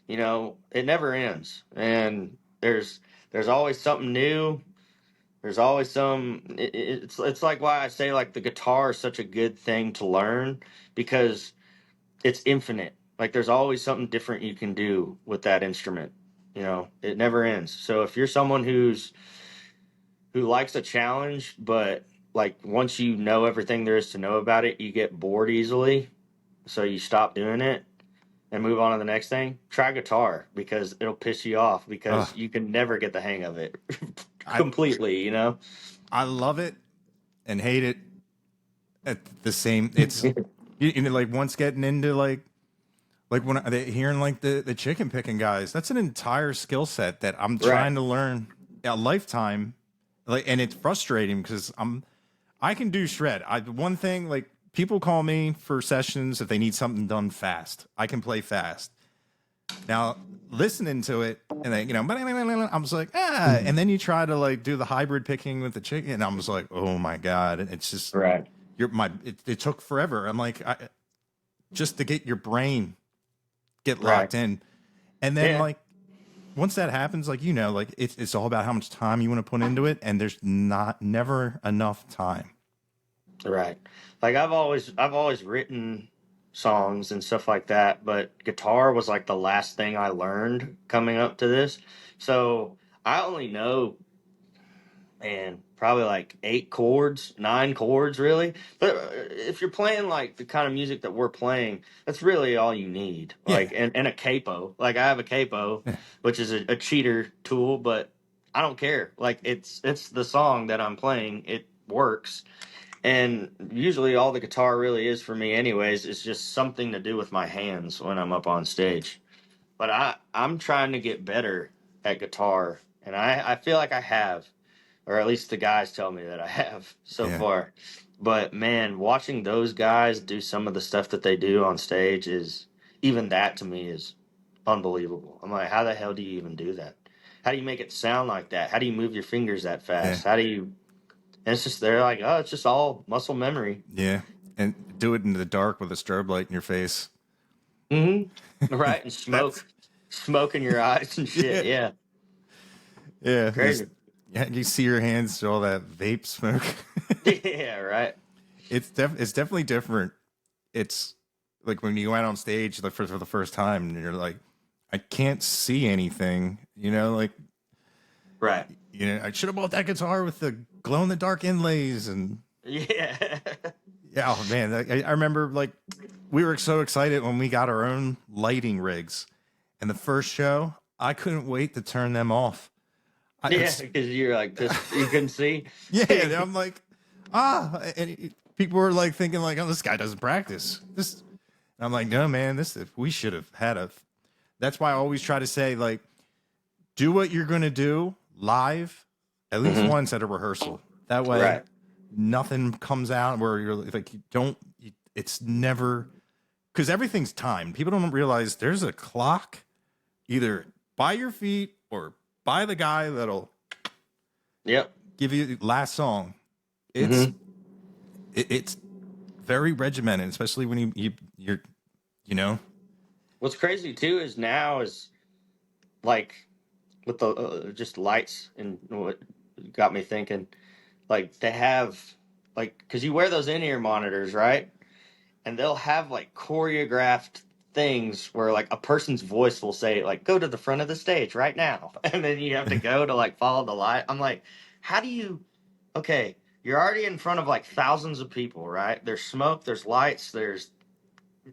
You know, it never ends, and there's always something new. There's always it's like why I say like the guitar is such a good thing to learn because it's infinite. Like there's always something different you can do with that instrument. You know, it never ends. So if you're someone who likes a challenge, but like once you know everything there is to know about it, you get bored easily. So you stop doing it and move on to the next thing. Try guitar because it'll piss you off Uh, because you can never get the hang of it I completely, you know? I love it and hate it at the same. It's you know like once getting into like when they hearing like the chicken picking guys. That's an entire skill set that I'm Right. trying to learn a lifetime. Like and it's frustrating because I can do shred. One thing like people call me for sessions if they need something done fast. I can play fast. Now listening to it and then I'm just like and then you try to like do the hybrid picking with the chicken and I'm just like oh my god it's just Right. it took forever. I'm like just to get your brain get Right. locked in and then Yeah. like once that happens like like it's all about how much time you want to put into it and there's never enough time. Right. Like I've always written songs and stuff like that, but guitar was like the last thing I learned coming up to this. So I only know, man, probably like 8 chords, 9 chords really. But if you're playing like the kind of music that we're playing, that's really all you need. Yeah. Like and a capo. Like I have a capo, which is a cheater tool, but I don't care. Like it's the song that I'm playing. It works. And usually all the guitar really is for me anyways is just something to do with my hands when I'm up on stage. But I'm trying to get better at guitar and I feel like I have, or at least the guys tell me that I have so Yeah. far. But man, watching those guys do some of the stuff that they do on stage is even that to me is unbelievable. I'm like, how the hell do you even do that? How do you make it sound like that? How do you move your fingers that Yeah. fast? How do you and it's just they're like, oh, it's just all muscle memory. Yeah. And do it in the dark with a strobe light in your face. Right, and That's smoke in your eyes and shit. yeah. Yeah, Yeah. crazy. Yeah, you see your hands through all that vape smoke. Yeah, right. It's definitely different. It's like when you go out on stage like for the first time and you're like, I can't see anything, like Right. I should have bought that guitar with the glow in the dark inlays and Yeah. yeah, oh man, I remember like we were so excited when we got our own lighting rigs and the first show, I couldn't wait to turn them off. Yeah, because you're like this, you can see. Yeah, and I'm like, and people were like thinking like, oh, this guy doesn't practice. This, and I'm like, no, man, we should have had a. That's why I always try to say like, do what you're gonna do live, at least once at a rehearsal. That way, Right. nothing comes out where you're like, you don't. It's never, because everything's timed. People don't realize there's a clock either by your feet or by the guy that'll Yep. give you the last song. Mm-hmm. It's very regimented, especially when you're you know. What's crazy too is now is like with the just lights and what got me thinking, like they have like because you wear those in-ear monitors, right? And they'll have like choreographed things where like a person's voice will say like go to the front of the stage right now, and then you have to go to like follow the light. I'm like, how do you? Okay, you're already in front of like thousands of people, right? There's smoke, there's lights, there's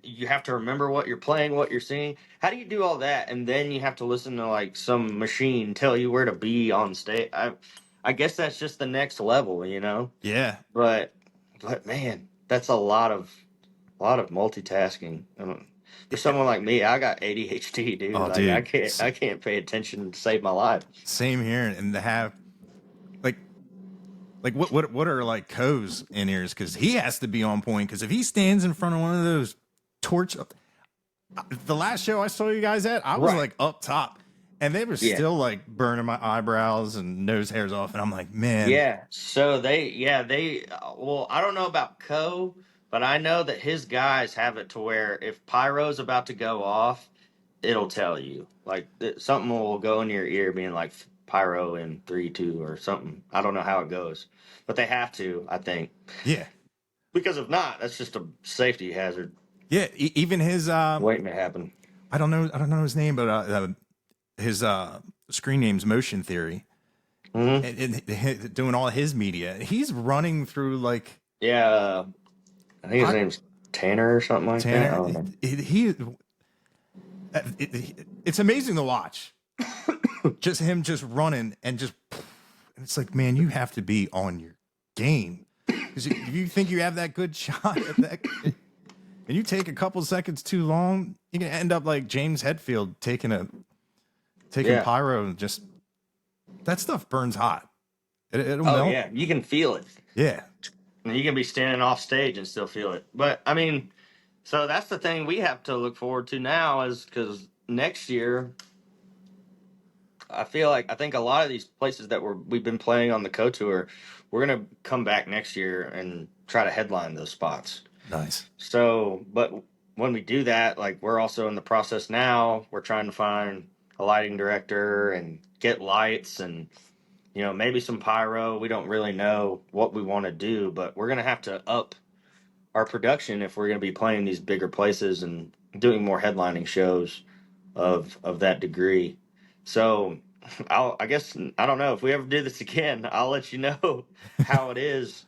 you have to remember what you're playing, what you're singing. How do you do all that, and then you have to listen to like some machine tell you where to be on stage? I guess that's just the next level, you know. Yeah. But man, that's a lot of multitasking. For someone like me, I got ADHD, dude. Oh, Like dude. I can't pay attention to save my life. Same here, and to have like what are like Co's in ears, because he has to be on point, because if he stands in front of one of those torch, the last show I saw you guys at, I was Right. like up top, and they were Yeah. still like burning my eyebrows and nose hairs off, and I'm like, man, Yeah. So they well, I don't know about Co, but I know that his guys have it to where if pyro's about to go off, it'll tell you. Like something will go in your ear being like pyro in 3, 2 or something. I don't know how it goes. But they have to, I think. yeah, Because if not, that's just a safety hazard yeah. Even his waiting to happen. I don't know his name, but his screen name's Motion Theory, Mm-hmm. and doing all his media. He's running through like Yeah, I think his name's Tanner or something like that. I don't Tanner. know. It's amazing to watch. Just him just running and just, it's like, man, you have to be on your game, because if you think you have that good shot at that, and you take a couple seconds too long, you can end up like James Hetfield taking Yeah. pyro, and just that stuff burns hot. It'll Oh melt. yeah, you can feel it. Yeah. And you can be standing off stage and still feel it. But I mean, so that's the thing we have to look forward to now is because next year, I think a lot of these places that we've been playing on the Co Tour, we're gonna come back next year and try to headline those spots. Nice. So, but when we do that, like we're also in the process now. We're trying to find a lighting director and get lights and maybe some pyro. We don't really know what we want to do, but we're gonna have to up our production if we're gonna be playing these bigger places and doing more headlining shows of that degree. So, I guess I don't know if we ever do this again. I'll let you know how it is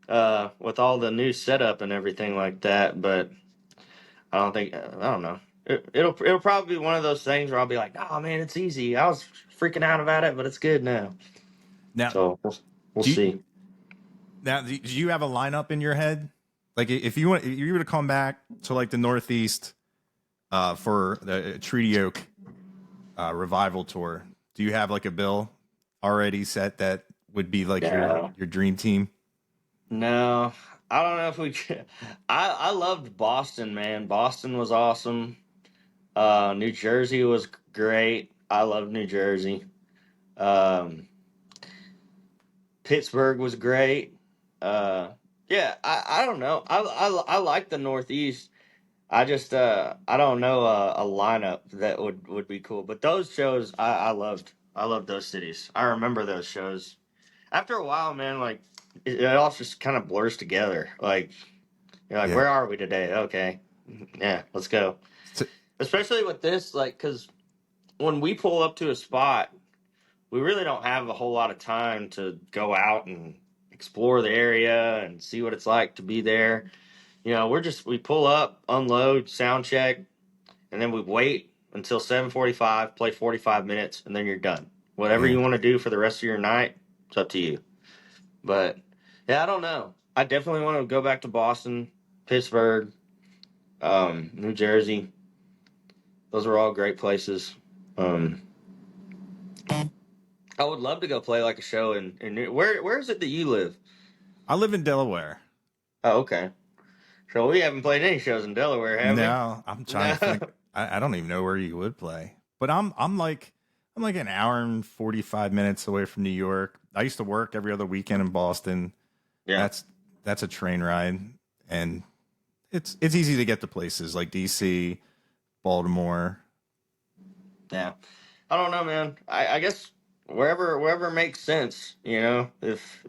with all the new setup and everything like that. But I don't know. It'll probably be one of those things where I'll be like, "Oh man, it's easy. I was freaking out about it, but it's good now." Now, So we'll do you- see. now, do you have a lineup in your head? Like, if you were to come back to like the Northeast for the Treaty Oak revival tour, do you have like a bill already set that would be like No. your dream team? No, I don't know if we. I loved Boston, man. Boston was awesome. New Jersey was great. I love New Jersey. Um, Pittsburgh was great. Yeah, I don't know. I like the Northeast. I just I don't know a lineup that would be cool. But those shows I loved. I loved those cities. I remember those shows. After a while, man, like it all just kind of blurs together. Like you're like, Yeah. where are we today? Okay, yeah, let's go. So- Especially with this, like, because when we pull up to a spot, we really don't have a whole lot of time to go out and explore the area and see what it's like to be there. We pull up, unload, sound check, and then we wait until 7:45, play 45 minutes, and then you're done. Whatever Yeah. you want to do for the rest of your night, it's up to you. But yeah, I don't know. I definitely want to go back to Boston, Pittsburgh, New Jersey. Those are all great places. I would love to go play like a show in where is it that you live? I live in Delaware. Oh, okay. So we haven't played any shows in Delaware, have we? No, I'm trying to No. think. I don't even know where you would play, but I'm like an hour and 45 minutes away from New York. I used to work every other weekend in Boston. Yeah. That's that's a train ride, and it's easy to get to places like DC, Baltimore. Yeah. I don't know, man. I guess wherever makes sense, you know. If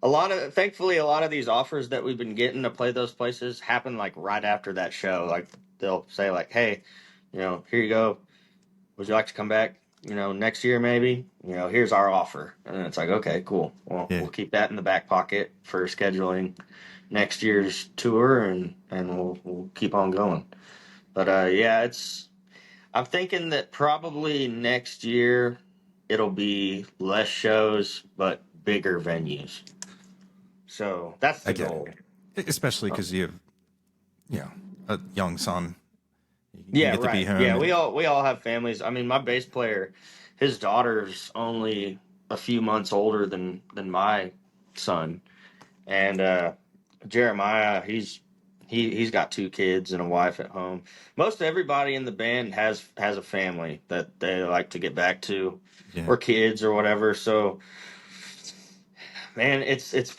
thankfully a lot of these offers that we've been getting to play those places happen like right after that show. Like they'll say like, "Hey, you know, here you go. Would you like to come back? You know, next year maybe. You know, here's our offer." And then it's like, "Okay, cool. Well, Yeah, we'll keep that in the back pocket for scheduling next year's tour, and we'll keep on going." But yeah, it's I'm thinking that probably next year it'll be less shows but bigger venues. So that's I the get goal. it, especially because you have you know a young son. You Yeah, get to be right. home, Yeah, and we all have families. I mean, my bass player, his daughter's only a few months older than my son, and Jeremiah, he's got two kids and a wife at home. Most everybody in the band has a family that they like to get back to, yeah, or kids or whatever. So, man, it's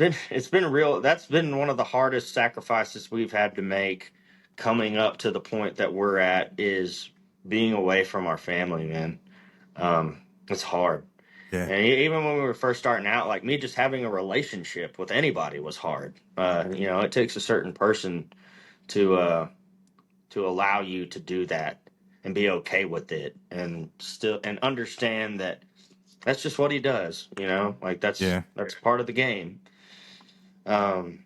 been real. That's been one of the hardest sacrifices we've had to make coming up to the point that we're at is being away from our family, man. It's hard. yeah, And even when we were first starting out, like me just having a relationship with anybody was hard. You know, it takes a certain person to allow you to do that and be okay with it and still and understand that that's just what he does, you know? Like yeah. that's part of the game. Um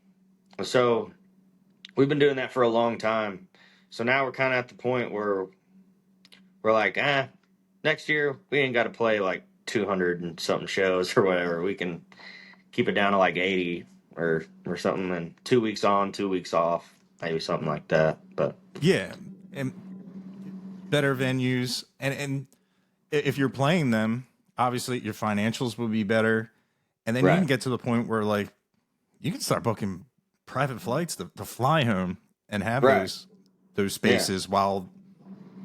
so we've been doing that for a long time. So now we're kind of at the point where we're like, next year we ain't got to play like 200 and something shows or whatever. We can keep it down to like 80 or something, and 2 weeks on, 2 weeks off, maybe something like that. But Yeah, and better venues, and if you're playing them, obviously your financials will be better, and then you can right, get to the point where like you can start booking private flights to fly home and have right, those yeah, spaces while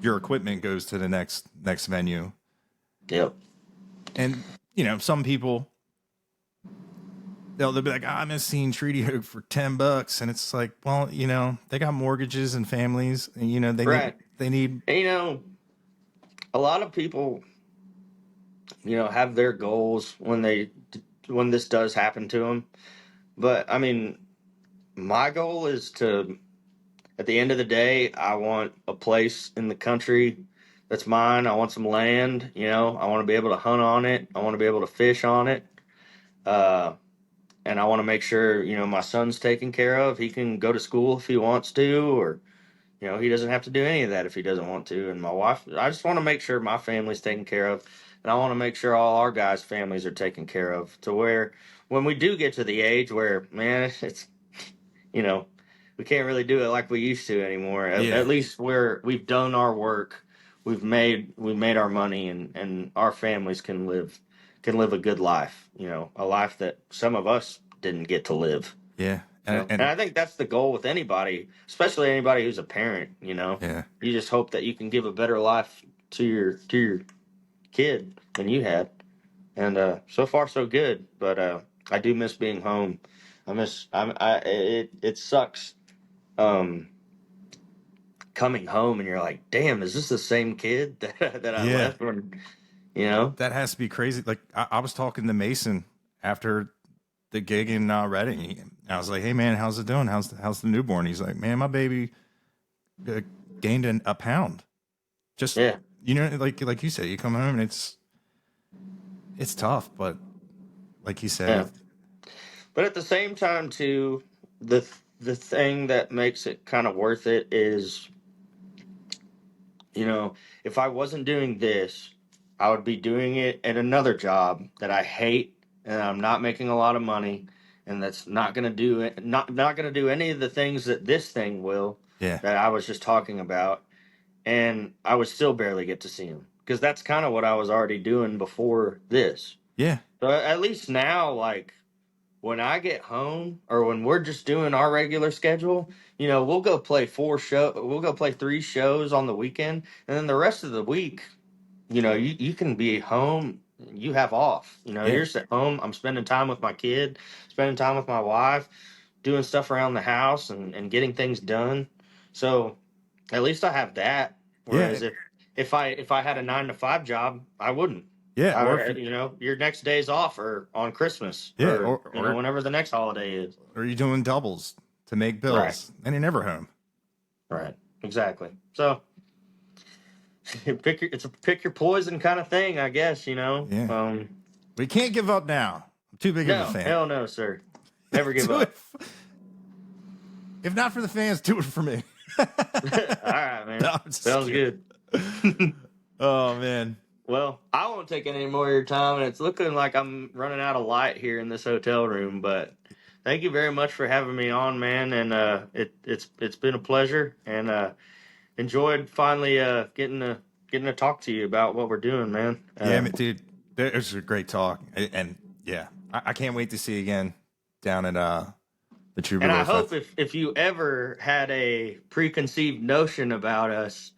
your equipment goes to the next venue. yep, And some people they'll be like, I'm just seeing Treaty Oak for $10, and it's like, well, they got mortgages and families, and right. they need And, you know, a lot of people, you know, have their goals when this does happen to them. But I mean, my goal is to, at the end of the day, I want a place in the country that's mine. I want some land. You know, I want to be able to hunt on it. I want to be able to fish on it. Uh, and I want to make sure, you know, my son's taken care of. He can go to school if he wants to, or, you know, he doesn't have to do any of that if he doesn't want to. And my wife, I just want to make sure my family's taken care of. And I want to make sure all our guys' families are taken care of to where when we do get to the age where, man, it's, you know, we can't really do it like we used to anymore. At yeah, least we've done our work. We made our money, and our families can live a good life, you know, a life that some of us didn't get to live. yeah, You and, know? And and I think that's the goal with anybody, especially anybody who's a parent, you know. yeah, You just hope that you can give a better life to your kid than you had. And so far so good, but I do miss being home. It sucks um coming home and you're like, damn, is this the same kid that I yeah. left when, you know? That has to be crazy. Like I was talking to Mason after the gig in Reading. I was like, "Hey man, how's it doing? How's the newborn?" He's like, "Man, my baby uh, gained a pound. Just Yeah, like you said, you come home and it's tough, but like you said, yeah. But at the same time, too, the the thing that makes it kind of worth it is, you know, if I wasn't doing this, I would be doing it at another job that I hate and I'm not making a lot of money and that's not going to do it, not going to do any of the things that this thing will yeah, that I was just talking about, and I would still barely get to see him because that's kind of what I was already doing before this. yeah, So at least now, like when I get home or when we're just doing our regular schedule, you know, we'll go play we'll go play 3 shows on the weekend, and then the rest of the week, you know, you can be home, you have off. You know, Yeah. you're just at home. I'm spending time with my kid, spending time with my wife, doing stuff around the house and getting things done. So at least I have that. Yeah. Whereas if I had a 9 to 5 job, I wouldn't. Yeah. Or if I, you, you know, your next days off are on Christmas yeah, or you know or whenever the next holiday is. or you're doing doubles to make Right. bills and you're never home. Right. Exactly. So it's a pick your poison kind of thing, I guess. You know. Yeah. We can't give up now. I'm too big of a No, fan. hell no, sir. Never give Do up. if not for the fans, do it for me. All right, man. No, I'm just Sounds kidding. good. Oh man. Well, I won't take any more of your time, and it's looking like I'm running out of light here in this hotel room. But thank you very much for having me on, man. And it's been a pleasure, and enjoyed finally getting to talk to you about what we're doing, man. Yeah, dude. It was a great talk, and yeah, I can't wait to see you again down at the Troubadour And I hope Fest. if you ever had a preconceived notion about us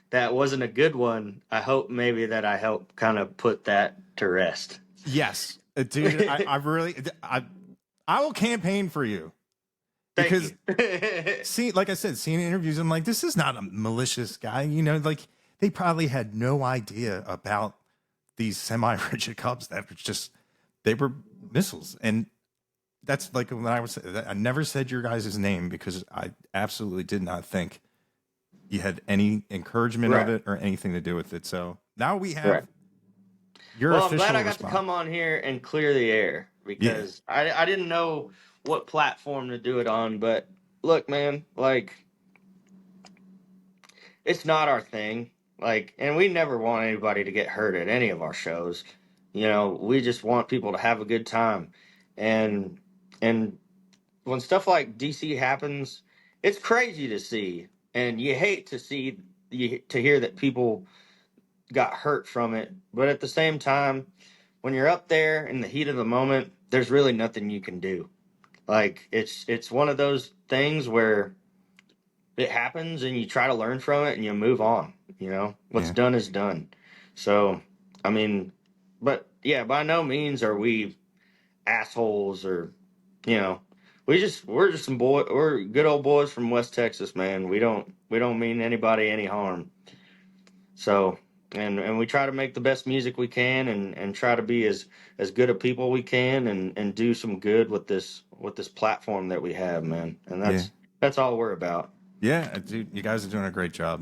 that wasn't a good one, I hope maybe that I help kind of put that to rest. Yes, dude. I really, I will campaign for you because Thank you. like I said, seeing interviews, I'm like, this is not a malicious guy. You know, like they probably had no idea about these semi-rigid cups that were just they were missiles, and that's like when I never said your guys' name because I absolutely did not think you had any encouragement of Right. it or anything to do with it. So now we have Right. your Well, I'm official glad I got to response. come on here and clear the air Yeah, because I didn't know what platform to do it on. But look, man, like it's not our thing. Like, and we never want anybody to get hurt at any of our shows. You know, we just want people to have a good time. And and when stuff like DC happens, it's crazy to see, and you hate to see to hear that people got hurt from it. But at the same time, when you're up there in the heat of the moment, there's really nothing you can do. Like it's one of those things where it happens and you try to learn from it and you move on. You know, what's yeah, done is done. So, I mean, but yeah, by no means are we assholes or, you know, we're just some we're good old boys from West Texas, man. We don't mean anybody any harm. So, and we try to make the best music we can and try to be as good a people we can and do some good with this platform that we have, man. And yeah, that's all we're about. yeah, dude. You guys are doing a great job.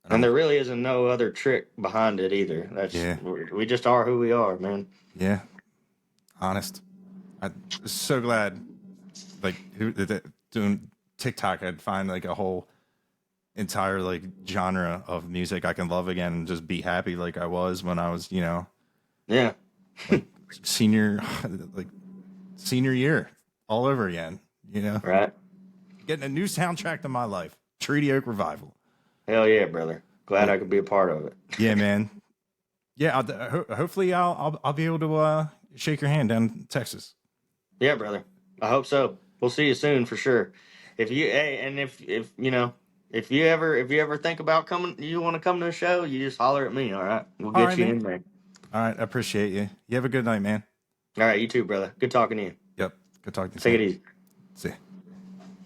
And And there really isn't no other trick behind it either. yeah, We just are who we are, man. yeah, honest. I'm so glad, like, doing TikTok, I'd find like a whole entire like genre of music I can love again and just be happy like I was when I was, Yeah. like senior, like senior year all over again, Right. getting a new soundtrack to my life, Treaty Oak Revival. Hell yeah, brother. Glad I could be a part of it. Yeah, man. Yeah, hopefully I'll be able to shake your hand down in Texas. Yeah, brother. I hope so. We'll see you soon for sure. If you know, if you ever think about coming, you want to come to a show, you just holler at me. All right, we'll All get right, you man. in there. All right, I appreciate you. You have a good night, man. All right, you too, brother. Good talking to you. Yep. Good talking to you. Take it easy. See ya.